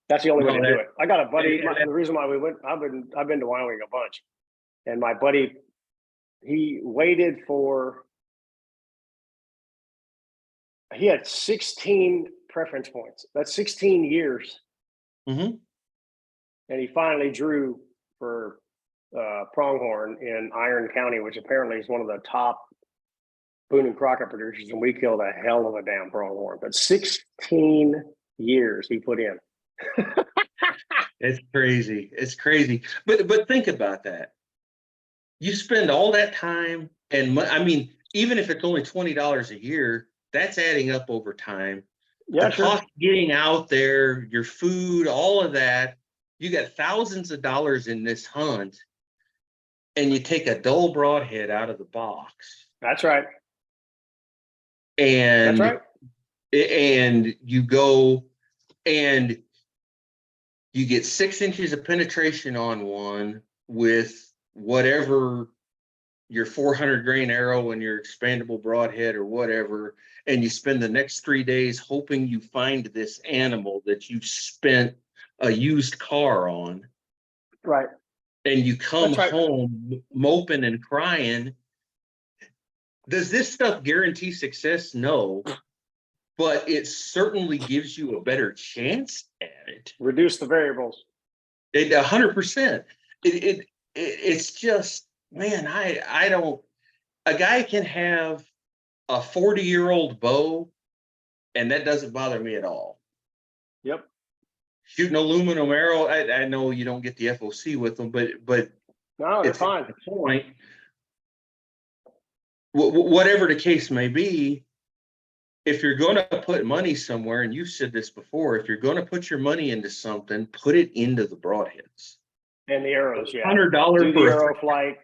That's the only way No, to do it. I got a buddy. that The reason why we went, I've been to Wyoming a bunch, and my buddy, he waited for. He had 16 preference points. That's 16 years, mhm. and he finally drew for pronghorn in Iron County, which apparently is one of the top Boone and Crockett producers, and we killed a hell of a damn pronghorn. But 16 years he put in. It's crazy. It's crazy. But think about that. You spend all that time and I mean, even if it's only $20 a year, that's adding up over time. The Yeah, sure. cost of getting out there, your food, all of that. You got thousands of dollars in this hunt, and you take a dull broadhead out of the box, That's right. That's and right. and you go and you get 6 inches of penetration on one with whatever your 400 grain arrow and your expandable broadhead or whatever, and you spend the next 3 days hoping you find this animal that you spent a used car on, Right. and you come That's right. home moping and crying. Does this stuff guarantee success? No, but it certainly gives you a better chance at it. Reduce the variables. 100%. It's just, man, I don't. A guy can have a 40-year-old bow, and that doesn't bother me at all. Yep. Shooting aluminum arrow, I know you don't get the FOC with them, but No, they're it's fine. the point. Whatever the case may be, if you're going to put money somewhere, and you've said this before, if you're going to put your money into something, put it into the broadheads. And the arrows, yeah. $100 Do the for arrow flight,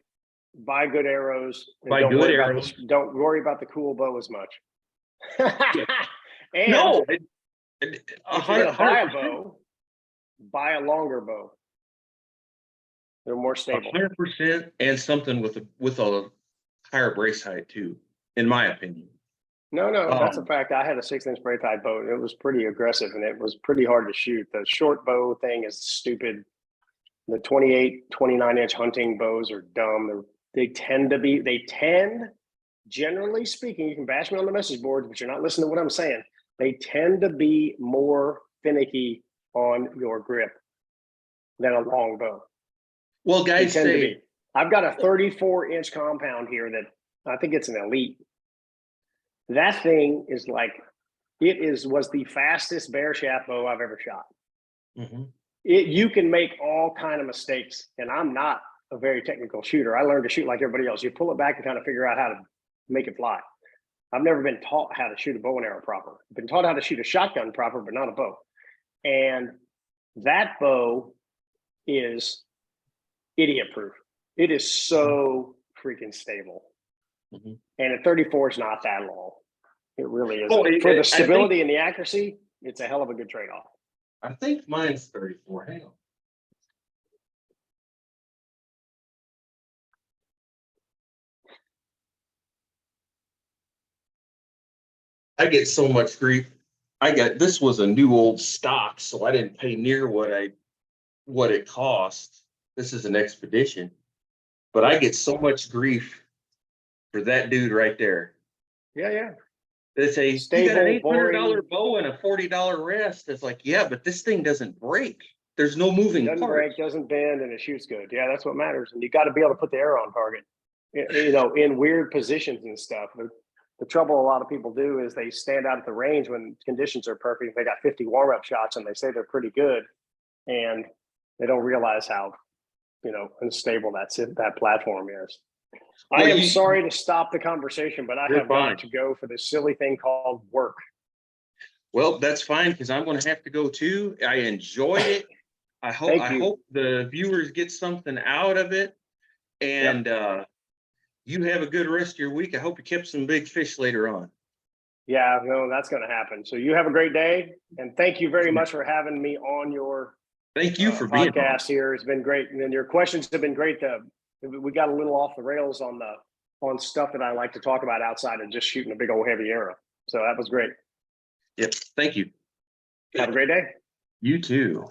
buy good arrows, and buy good arrows. don't worry about the cool bow as much. And No, if you're going to buy a 100%. bow, buy a longer bow. They're more stable. 100%, and something with a higher brace height too, in my opinion. No, that's a fact. I had a 6-inch brace height bow. It was pretty aggressive and it was pretty hard to shoot. The short bow thing is stupid. The 28, 29-inch hunting bows are dumb. They tend, generally speaking, you can bash me on the message boards, but you're not listening to what I'm saying. They tend to be more finicky on your grip than a long bow. Well, guys tend to say be. I've got a 34-inch compound here that I think it's an elite. That thing is like, was the fastest bear shaft bow I've ever shot. You can make all kind of mistakes, and I'm not a very technical shooter. I learned to shoot like everybody else. You pull it back and kind of figure out how to make it fly. I've never been taught how to shoot a bow and arrow proper. I've been taught how to shoot a shotgun proper, but not a bow. And that bow is idiot proof. It is so freaking stable. And at 34 is not that long. It really is. For the stability and the accuracy, it's a hell of a good trade-off. I think mine's 34. Hang on. I get so much grief. This was a new old stock, so I didn't pay near what it cost. This is an Expedition, but I get so much grief for that dude right there. Yeah. They say Stable, you got an $800 boring bow and a $40 rest. It's like, yeah, but this thing doesn't break. There's no moving doesn't parts. break, doesn't bend, and it shoots good. Yeah, that's what matters. And you got to be able to put the arrow on target, in weird positions and stuff. The trouble a lot of people do is they stand out at the range when conditions are perfect. They got 50 warm-up shots and they say they're pretty good, and they don't realize how unstable that platform is. I am sorry to stop the conversation, but I have got to go for this silly thing called work. Well, that's fine because I'm going to have to go too. I enjoyed it. I hope the viewers get something out of it, and you have a good rest of your week. I hope you kept some big fish later on. Yeah, no, that's going to happen. So you have a great day, and thank you very much for having me on your Thank you for being podcast here. It's been great, and then your questions have been great. We got a little off the rails on stuff that I like to talk about outside of just shooting a big old heavy arrow. So that was great. Yep. Thank you. Have a great day. You too.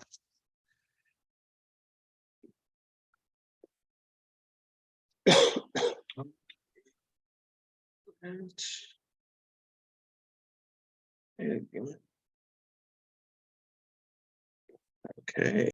Okay.